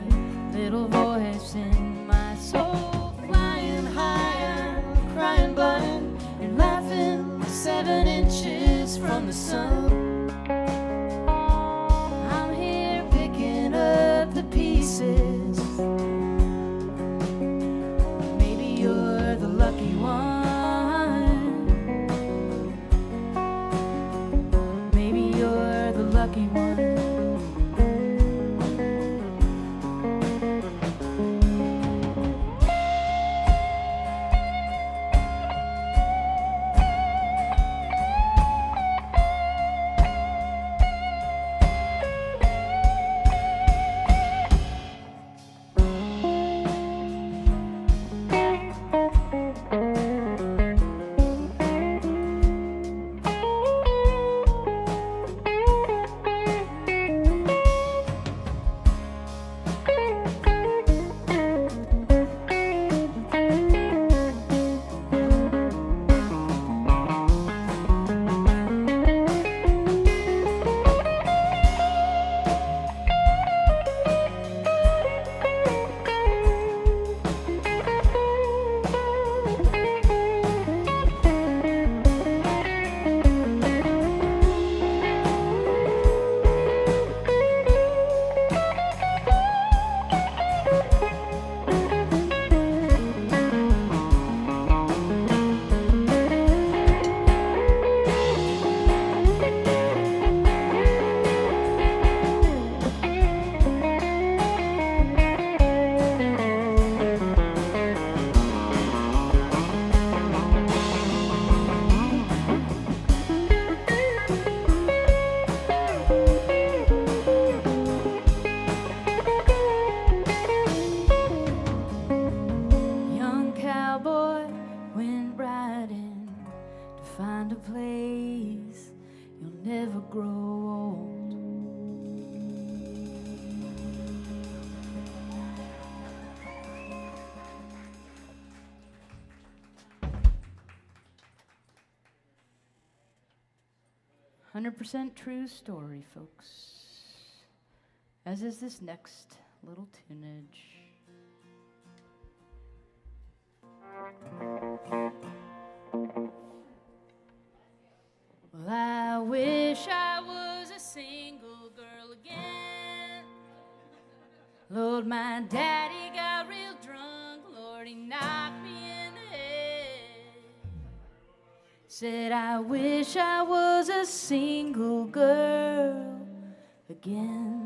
little voice in my soul. Flying high, I'm crying blind, and laughing 7 inches from the sun. I'm here picking up the pieces. Maybe you're the lucky one. Lucky one. "100% true story, folks. As is this next little tunage. Well, I wish I was a single girl again. Lord, my daddy got real drunk. Lord, he knocked me in the head. Said, I wish I was a single girl again.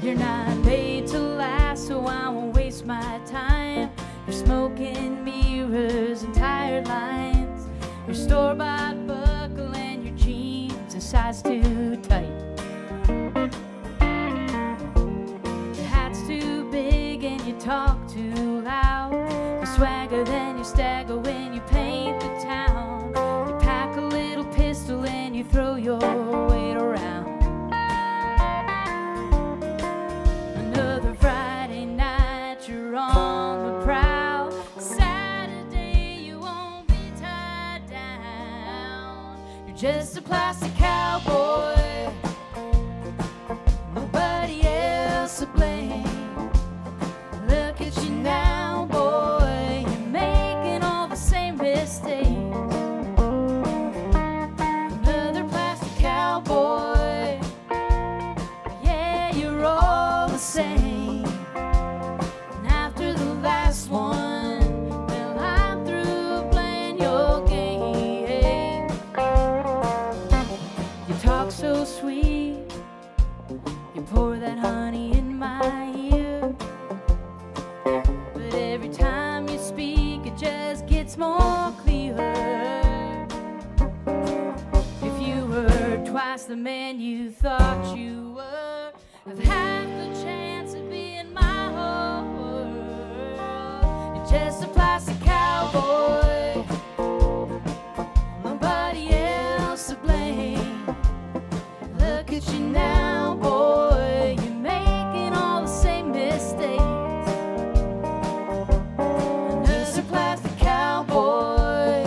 You're not made to last, so I won't waste my time. You're smoking mirrors and tired lines. Your store-bought buckle and your jeans a size too tight. Your hat's too big and you talk too loud. You swagger then you stagger when you paint the town. You pack a little pistol and you throw your weight around. Another Friday night you're on the prowl. Saturday you won't be tied down. You're just a plastic cowboy, nobody else to blame. Look at you now, boy, you're making all the same mistakes. Another plastic cowboy, yeah, you're all the same. And after the last one, well, I'm through playing your game. You talk so sweet, you pour that honey in my ear. But every time you speak, it just gets more clear. If you were twice the man you thought you were, I've half the chance of being my whole world. You're just a plastic cowboy, nobody else to blame. Look at you now, boy, you're making all the same mistakes. Just a plastic cowboy,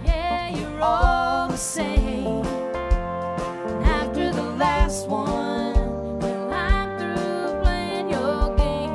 yeah, you're all the same. And after the last one, well, I'm through playing your game.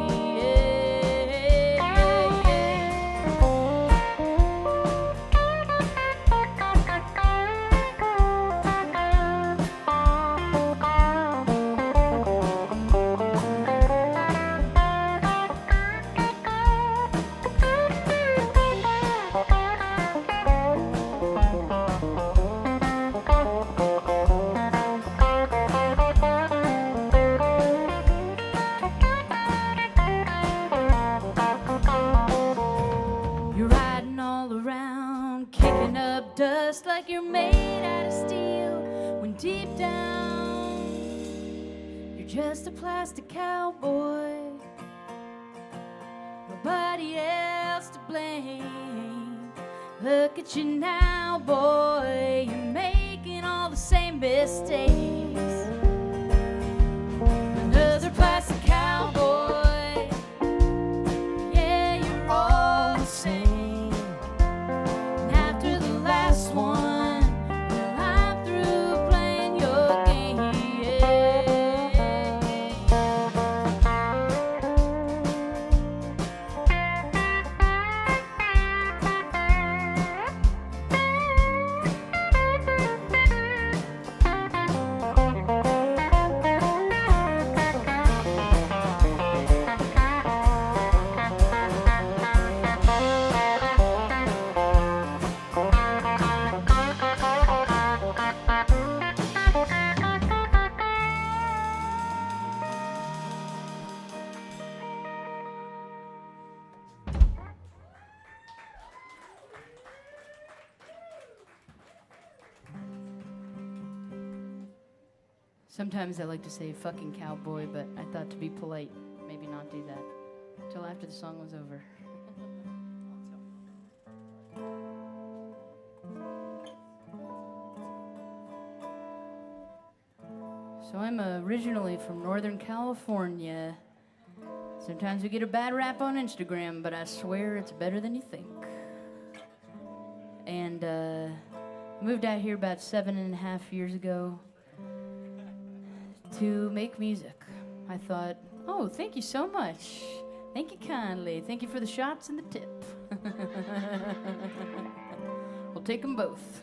You're riding all around, kicking up dust like you're made out of steel. When deep down, you're just a plastic cowboy, nobody else to blame. Look at you now, boy, you're making all the same mistakes. Another plastic cowboy, yeah, you're all the same. And after the last one, well, I'm through playing your game. Sometimes I like to say fucking cowboy, but I thought to be polite, maybe not do that until after the song was over. So I'm originally from Northern California. Sometimes we get a bad rap on Instagram, but I swear it's better than you think. And moved out here about 7.5 years ago to make music. I thought, oh, thank you so much. Thank you kindly. Thank you for the shots and the tip. We'll take them both.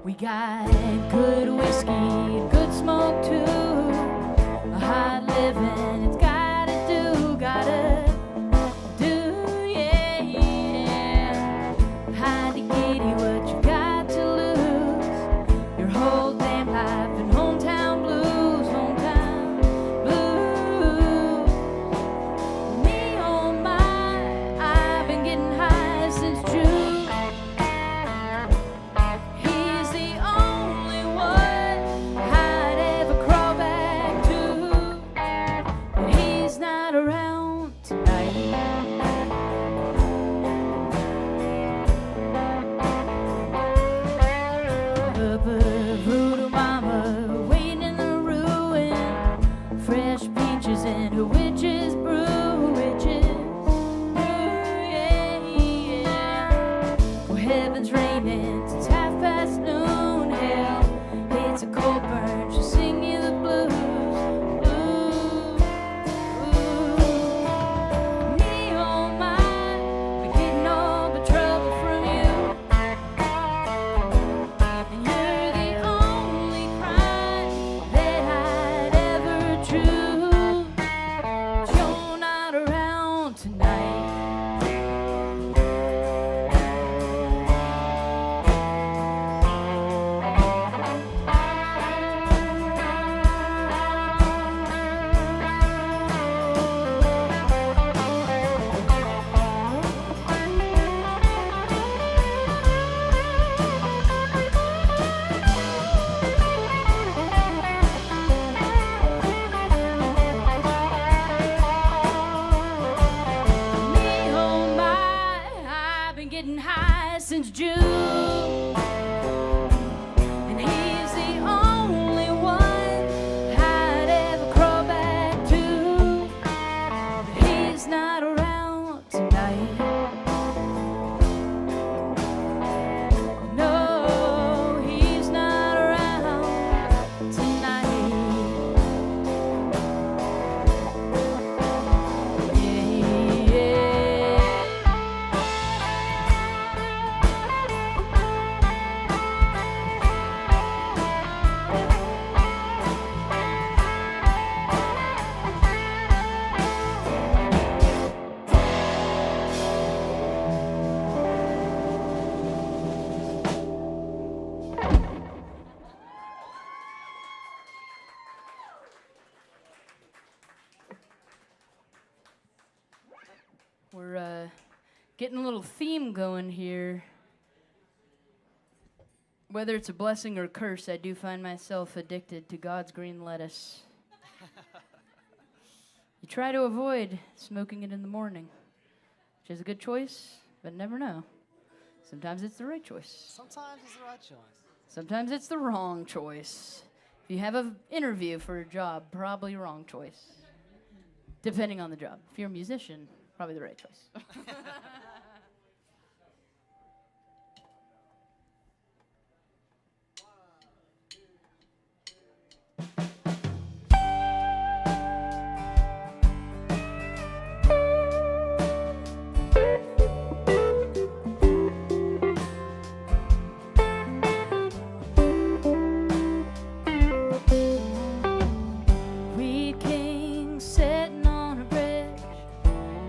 We got good whiskey, good smoke too. A hot living, it's gotta do, yeah, yeah. Hide to giddy, what you got to lose. Your whole damn life in hometown blues, Me, oh my, I've been getting high since June. And a witch's brew, yeah, yeah. Well, heaven's raining, it's noon. Hell, it's a cold burn, she'll sing you the blues. Me, oh my, been getting all the trouble from you. And you're the only crime that I'd ever choose. Getting high since June, and he's the only one I'd ever crawl back to. But he's not around tonight. No, he's not around tonight. Yeah, yeah. We're getting a little theme going here. Whether it's a blessing or a curse, I do find myself addicted to God's green lettuce. You try to avoid smoking it in the morning, which is a good choice, but never know. Sometimes it's the right choice. Sometimes it's the right choice. Sometimes it's the wrong choice. If you have an interview for a job, probably wrong choice. Depending on the job. If you're a musician, probably the right choice. Wheat king sitting on a bridge,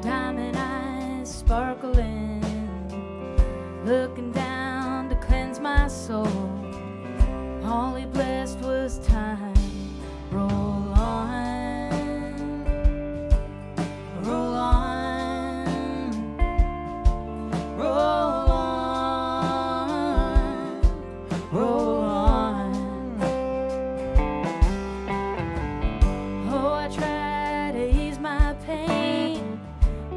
diamond eyes sparkling.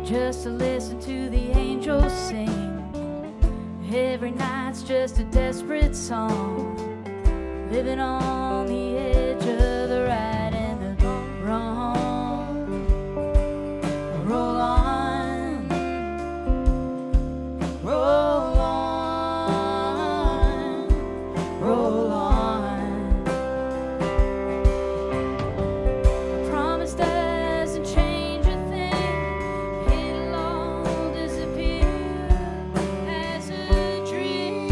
just to listen to the angels sing. Every night's just a desperate song, living on the edge of the right and the wrong. Roll on, roll on, roll on. A promise doesn't change a thing, it'll all disappear as a dream.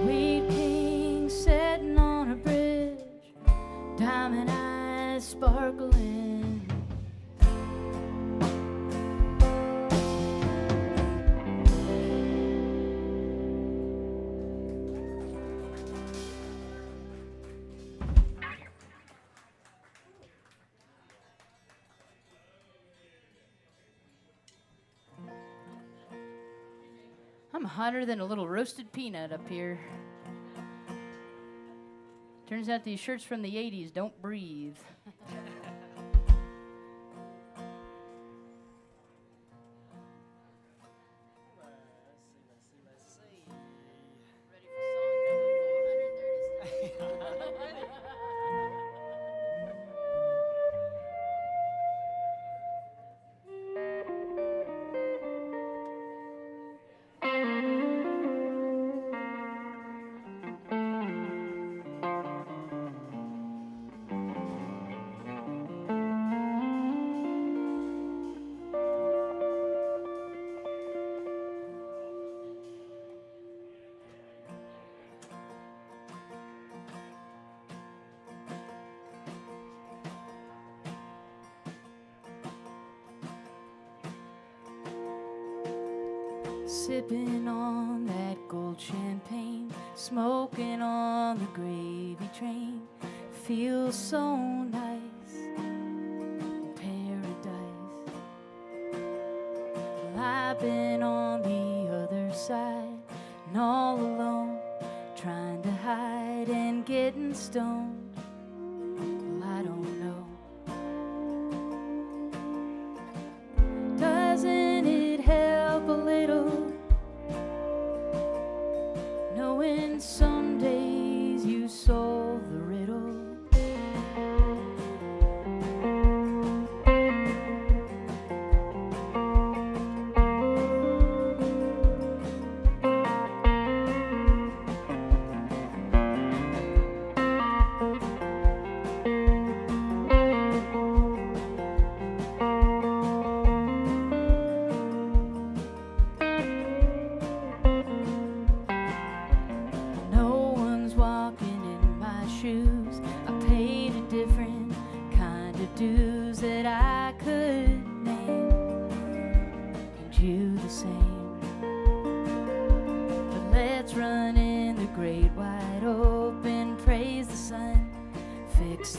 Wheat pink sitting on a bridge, diamond eyes sparkling. I'm hotter than a little roasted peanut up here. Turns out these shirts from the 80s don't breathe. Ready for song number 436? Sipping on that gold champagne, smoking on the gravy train, feels so nice, paradise. Well, I've been on the other side, and all alone, trying to hide and getting stoned. Well, I don't know. Doesn't it help a little knowing some days you solve the riddle?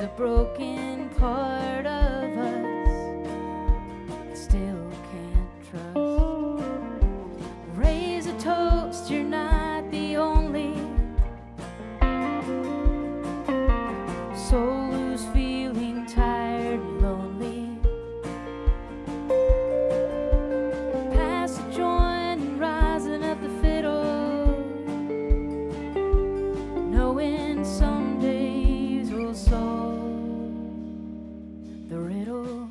a broken part of us that still can't trust. Raise a toast, you're not the only soul who's feeling tired and lonely. Pass the joint and rising up the fiddle, knowing some days we'll solve the riddle.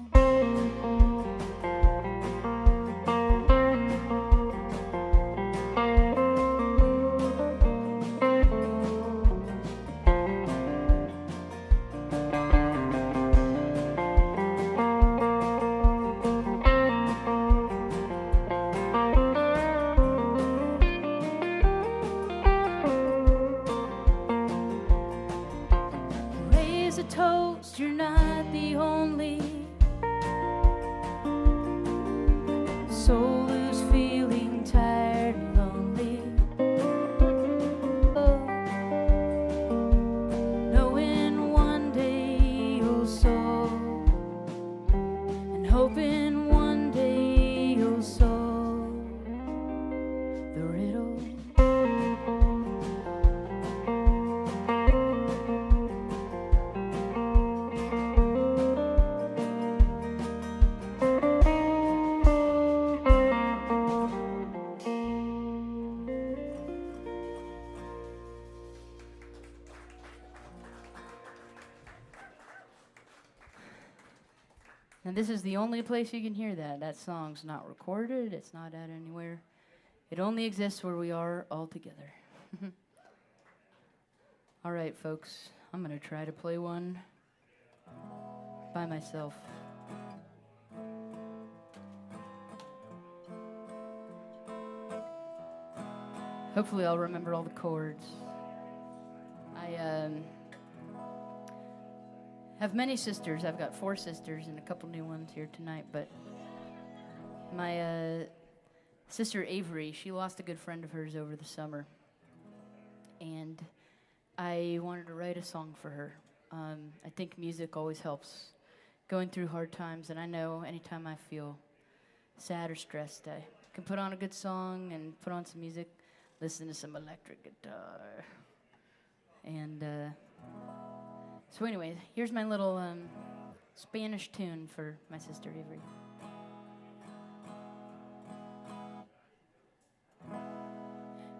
Raise a toast, you're not the only soul who's feeling tired and lonely. Oh, knowing one day you'll solve, and hoping one day you'll solve the riddle. And this is the only place you can hear that. That song's not recorded, it's not out anywhere. It only exists where we are all together. All right, folks, I'm going to try to play one by myself. Hopefully I'll remember all the chords. I have many sisters. I've got 4 sisters and a couple new ones here tonight, but my sister Avery, she lost a good friend of hers over the summer, and I wanted to write a song for her. I think music always helps going through hard times, and I know anytime I feel sad or stressed, I can put on a good song and put on some music, listen to some electric guitar, and so anyway, here's my little Spanish tune for my sister Avery.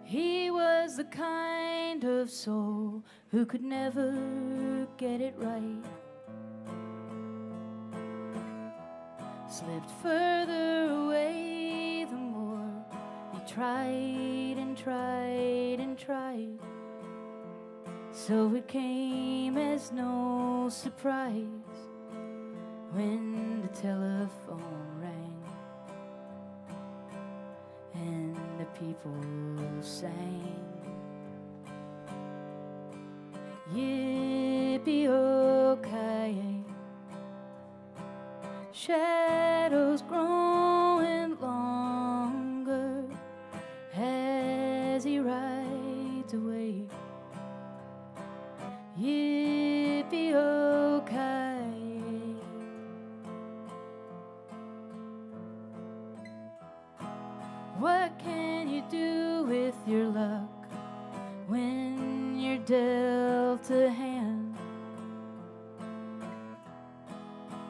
He was the kind of soul who could never get it right. Slipped further away the more he tried and tried and tried. So it came as no surprise when the telephone rang and the people sang, yippee-oh-ki-yay, shadows growing longer as he rides away. Yippee-oh-ki-yay. What can you do with your luck when you're dealt a hand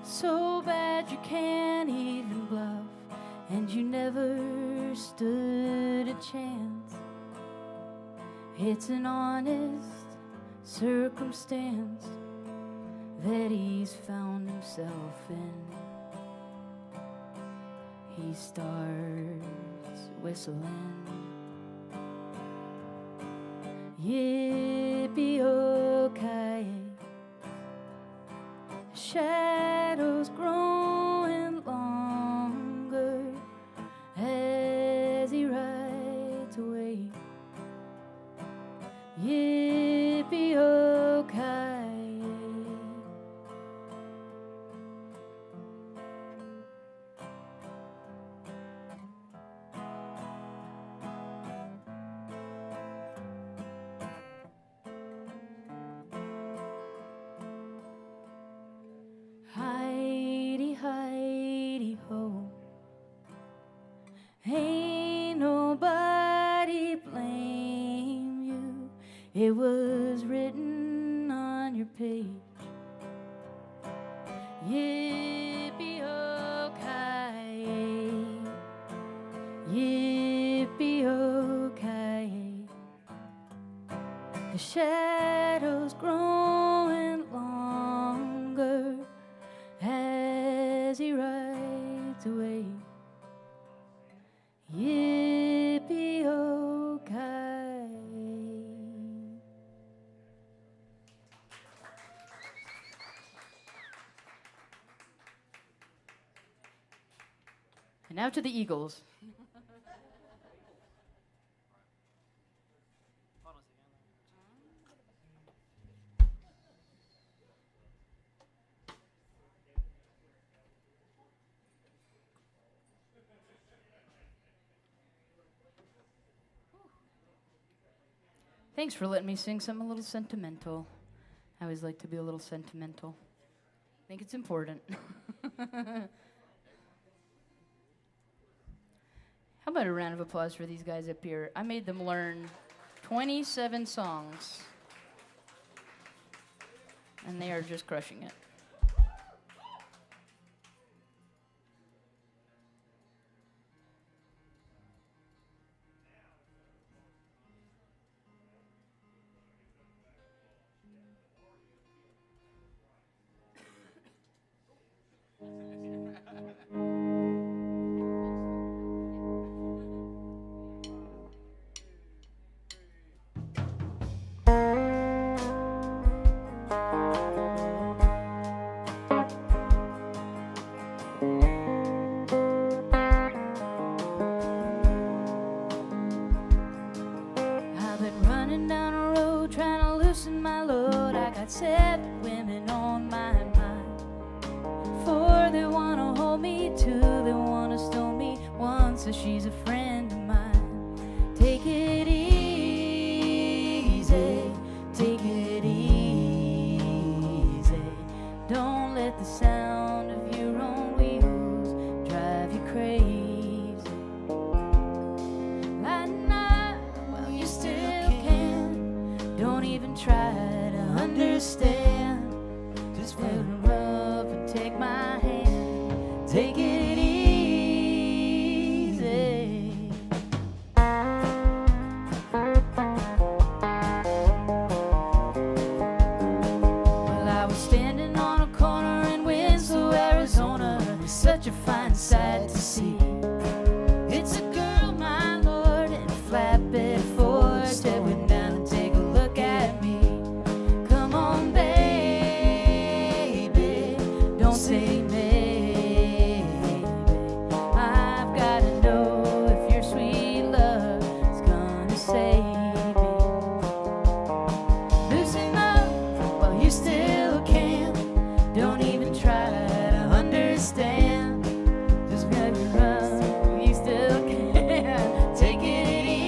so bad you can't even bluff, and you never stood a chance? It's an honest circumstance that he's found himself in. He starts whistling, yippee-oh-ki-yay, shadows growing longer as he rides away. Yippee-oh-ki-yay. It was written on your page. Yippee-o-ki-yay, yippee-o-ki-yay. The shadows growing longer as he rides away. Yippee-o-ki-yay. And now to the Eagles. Thanks for letting me sing something a little sentimental. I always like to be a little sentimental. I think it's important. How about a round of applause for these guys up here? I made them learn 27 songs, and they are just crushing it. I've been running down a road trying to loosen my load. I got 7 women on my mind. 4 they wanna hold me, 2 they wanna stone me, 1 says she's a friend of mine. Take it easy, take it easy. Don't let the sound of your own wheels drive you crazy. Lighten up while you still can. Don't even try to understand. Just fill her up and take my hand. Take it easy. Well, I was standing on a corner in Winslow, Arizona. Such a fine sight to see. It's a girl, my lord, in a flatbed Ford. Step down and take a look at me. Come on, baby, don't say maybe. I've gotta know if your sweet love is gonna save me. Loosen up while you still can. Don't even try to understand. Just let me run while you still can. Take it easy.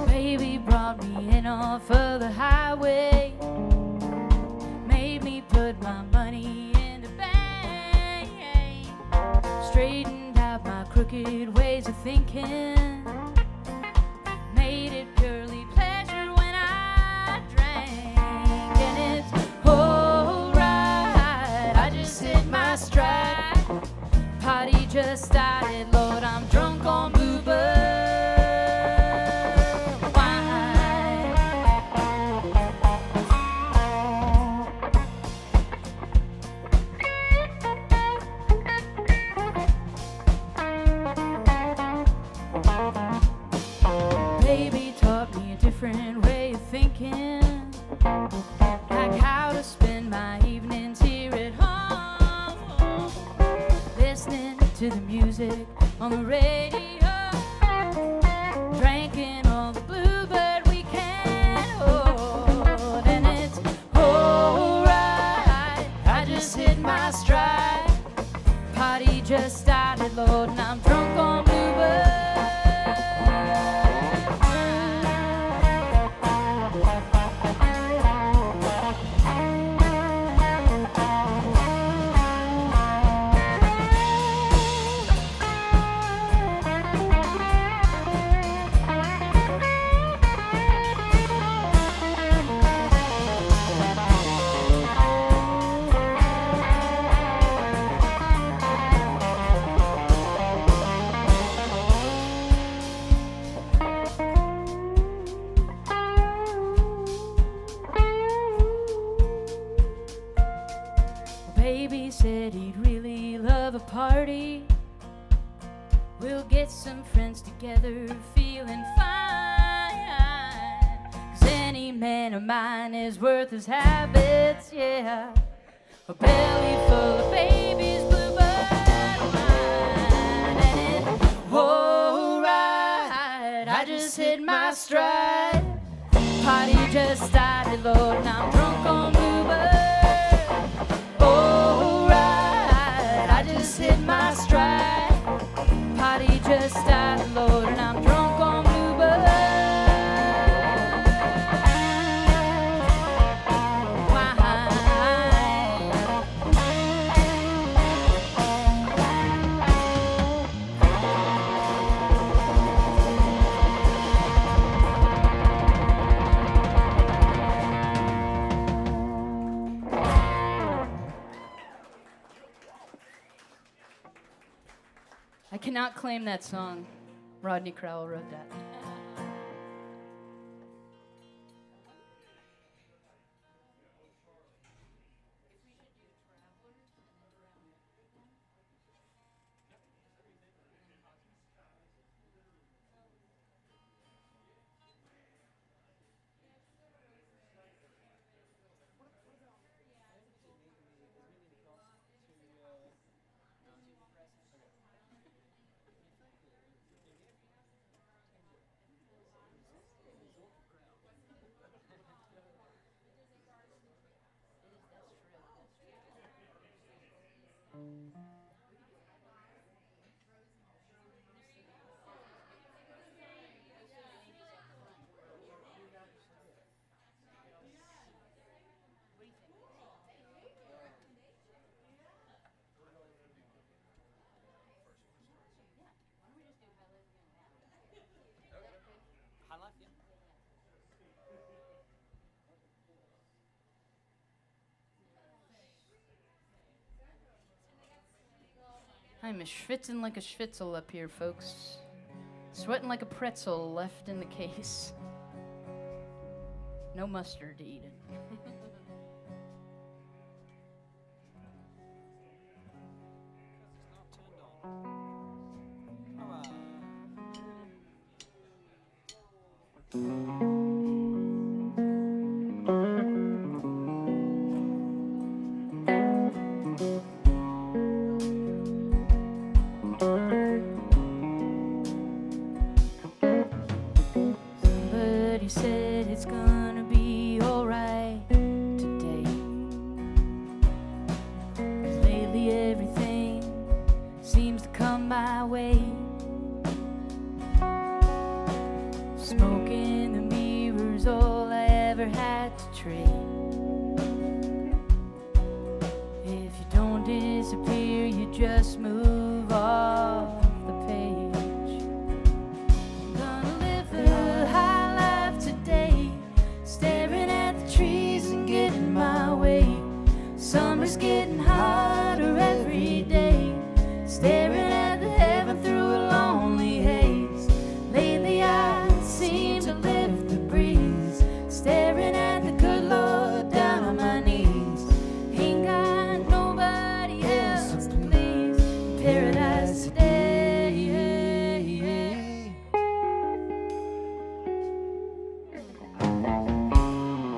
Baby brought me in off of the highway, made me put my money in the bank, straightened out my crooked ways of thinking, made it purely pleasure when I drank. And it's alright, I just hit my stride. Party just started, Lord, I'm drunk on bluebird. Baby taught me a different way of thinking, like how to spend my evenings here at home, listening to the music on the radio, drinking all the bluebird we can hold. And it's alright, I just hit my stride. Party just started, Lord, and I'm drunk on bluebird. Baby said he'd really love a party. We'll get some friends together, feeling fine. 'Cause any man of mine is worth his habits, yeah. A belly full of babies, bluebird wine. And it's alright, I just hit my stride. Party just started, Lord, and I'm drunk on bluebird. Alright, I just hit my stride. Party just started, Lord, and I'm drunk on bluebird wine. I cannot claim that song. Rodney Crowell wrote that. I'm schwitzing like a schwitzel up here, folks. Sweating like a pretzel left in the case. No mustard to eat it. it's gonna be alright today. 'Cause lately everything seems to come my way. Smoke in the mirror's all I ever had to trade. If you don't disappear, you just move off the page. I'm gonna live a high life today, staring at the trees and getting my way. Summer's getting hotter every day, staring at the heaven through a lonely haze. Lately I seem to live the breeze, staring at the good Lord down on my knees. Ain't got nobody else to please. Paradise today.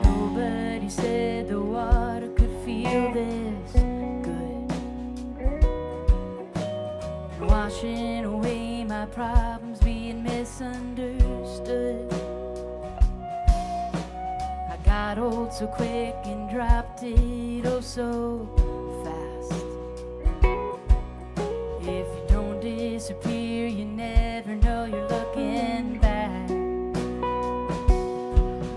Nobody said the water could feel this good. Washing away my problems, being misunderstood. I got old so quick and dropped it oh so fast. If you don't disappear, you never know you're looking back. I'm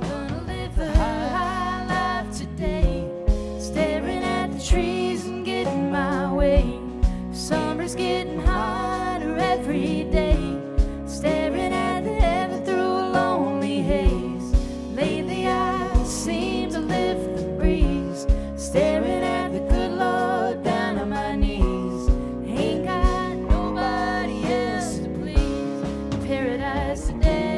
gonna live a high life today, staring at the trees and getting my way. Summer's getting hotter every day, staring at the heaven through a lonely haze. Lately I seem to live the breeze, staring at the good Lord down on my knees. Ain't got nobody else to please. Paradise today.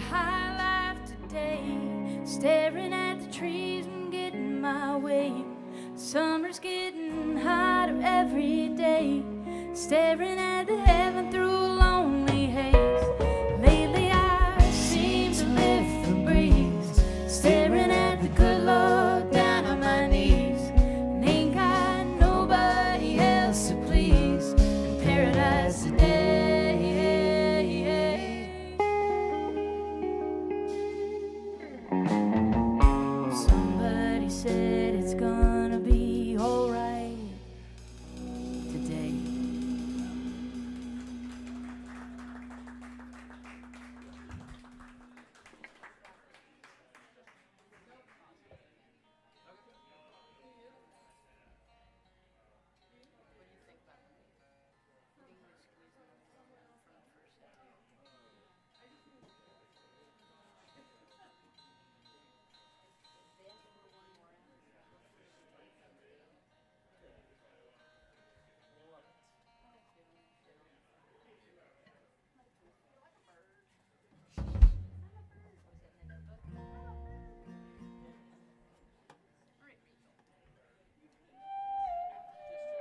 High life today, staring at the trees and getting my way. Summer's getting hotter every day, staring at the heaven through a lonely haze. Lately I seem to live the breeze, staring at the good Lord down on my knees. And ain't got nobody else to please. In paradise today. Somebody said it's gonna be alright today.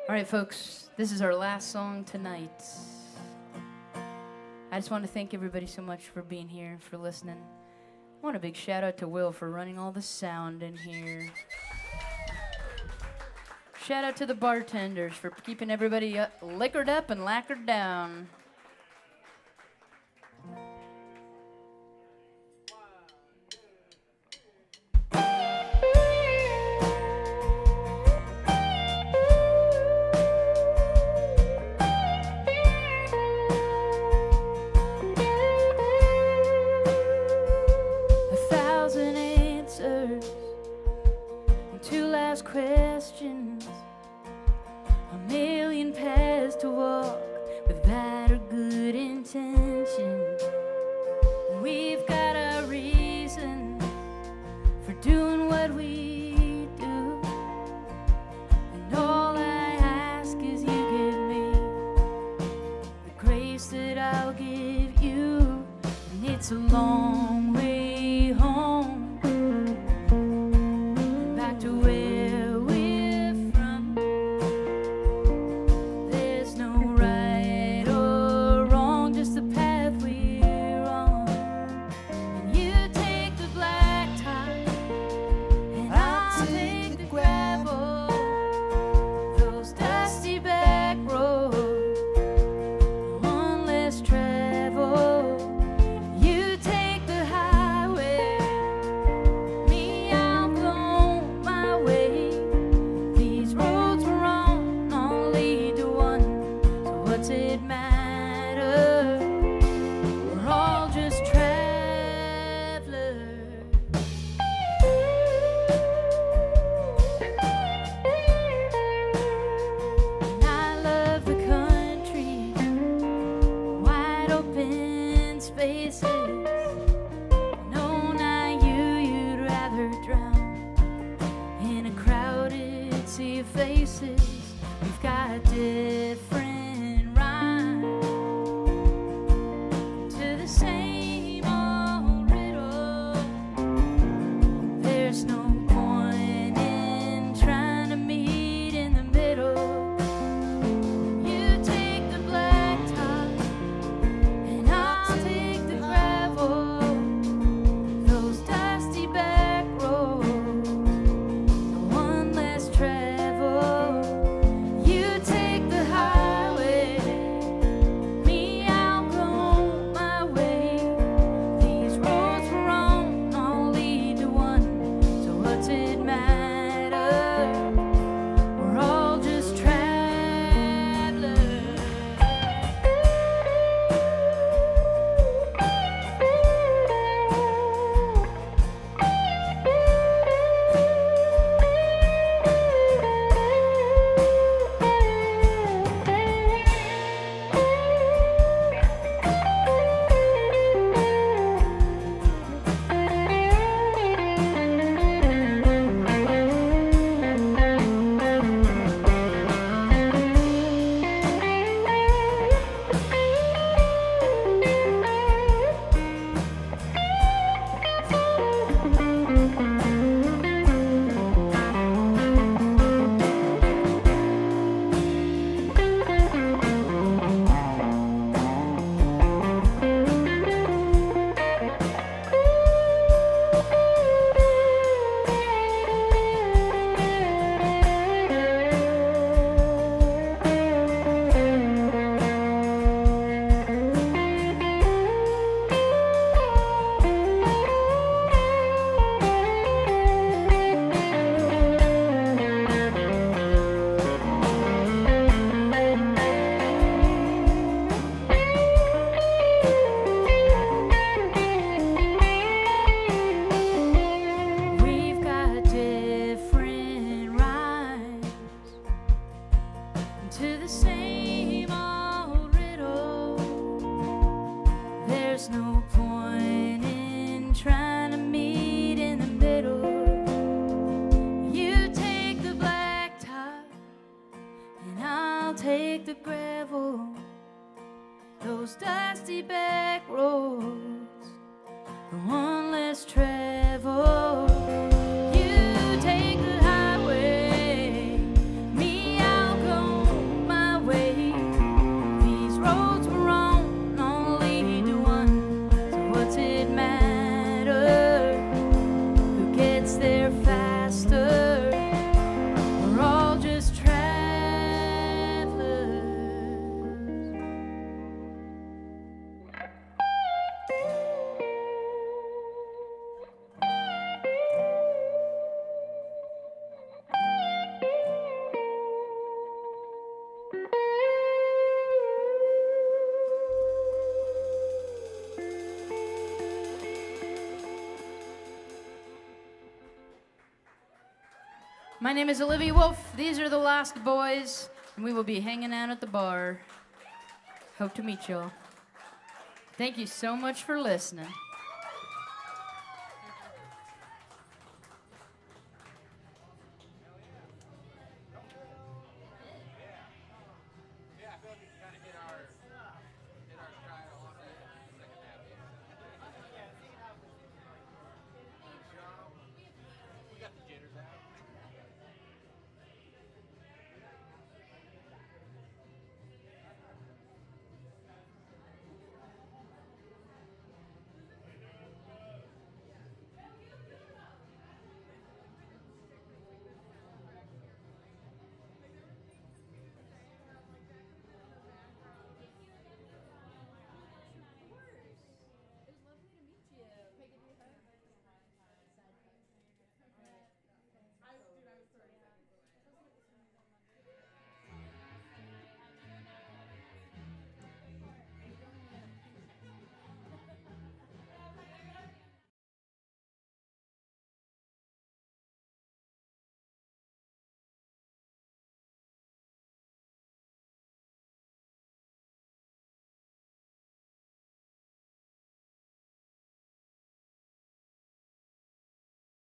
All right, folks, this is our last song tonight. I just want to thank everybody so much for being here and for listening. I want a big shout out to Will for running all the sound in here. Shout out to the bartenders for keeping everybody liquored up and lacquered down. It's a long way home, back to where we're from. There's no right or wrong, just the path we're on. And you take the black tie, and I'll take the gravel, those dusty back roads, one less travel. You take the highway, me, I'll go my way. These roads we're on all lead to one, so what's it matter? We're all just travelers. And I love the country, wide open spaces. No, not you, you'd rather drown in a crowded sea of faces. We've got different rhymes to the same old riddle. There's no point in trying to meet in the middle. You take the black top, and I'll take the gravel, those dusty back roads, the one less travel. You take the highway, me, I'll go my way. These roads we're on all lead to one, so what's it matter? We're all just travelers. We've got different rhymes to the same old riddle. There's no point in trying to meet in the middle. You take the black top, and I'll take the gravel, those dusty back roads, the one less travel. You take the highway, me, I'll go my way. These roads we're on all lead to one, so what's it matter? Who gets there faster? We're all just travelers. My name is Olivia Wolf. These are the Last Boys, and we will be hanging out at the bar. Hope to meet y'all. Thank you so much for listening.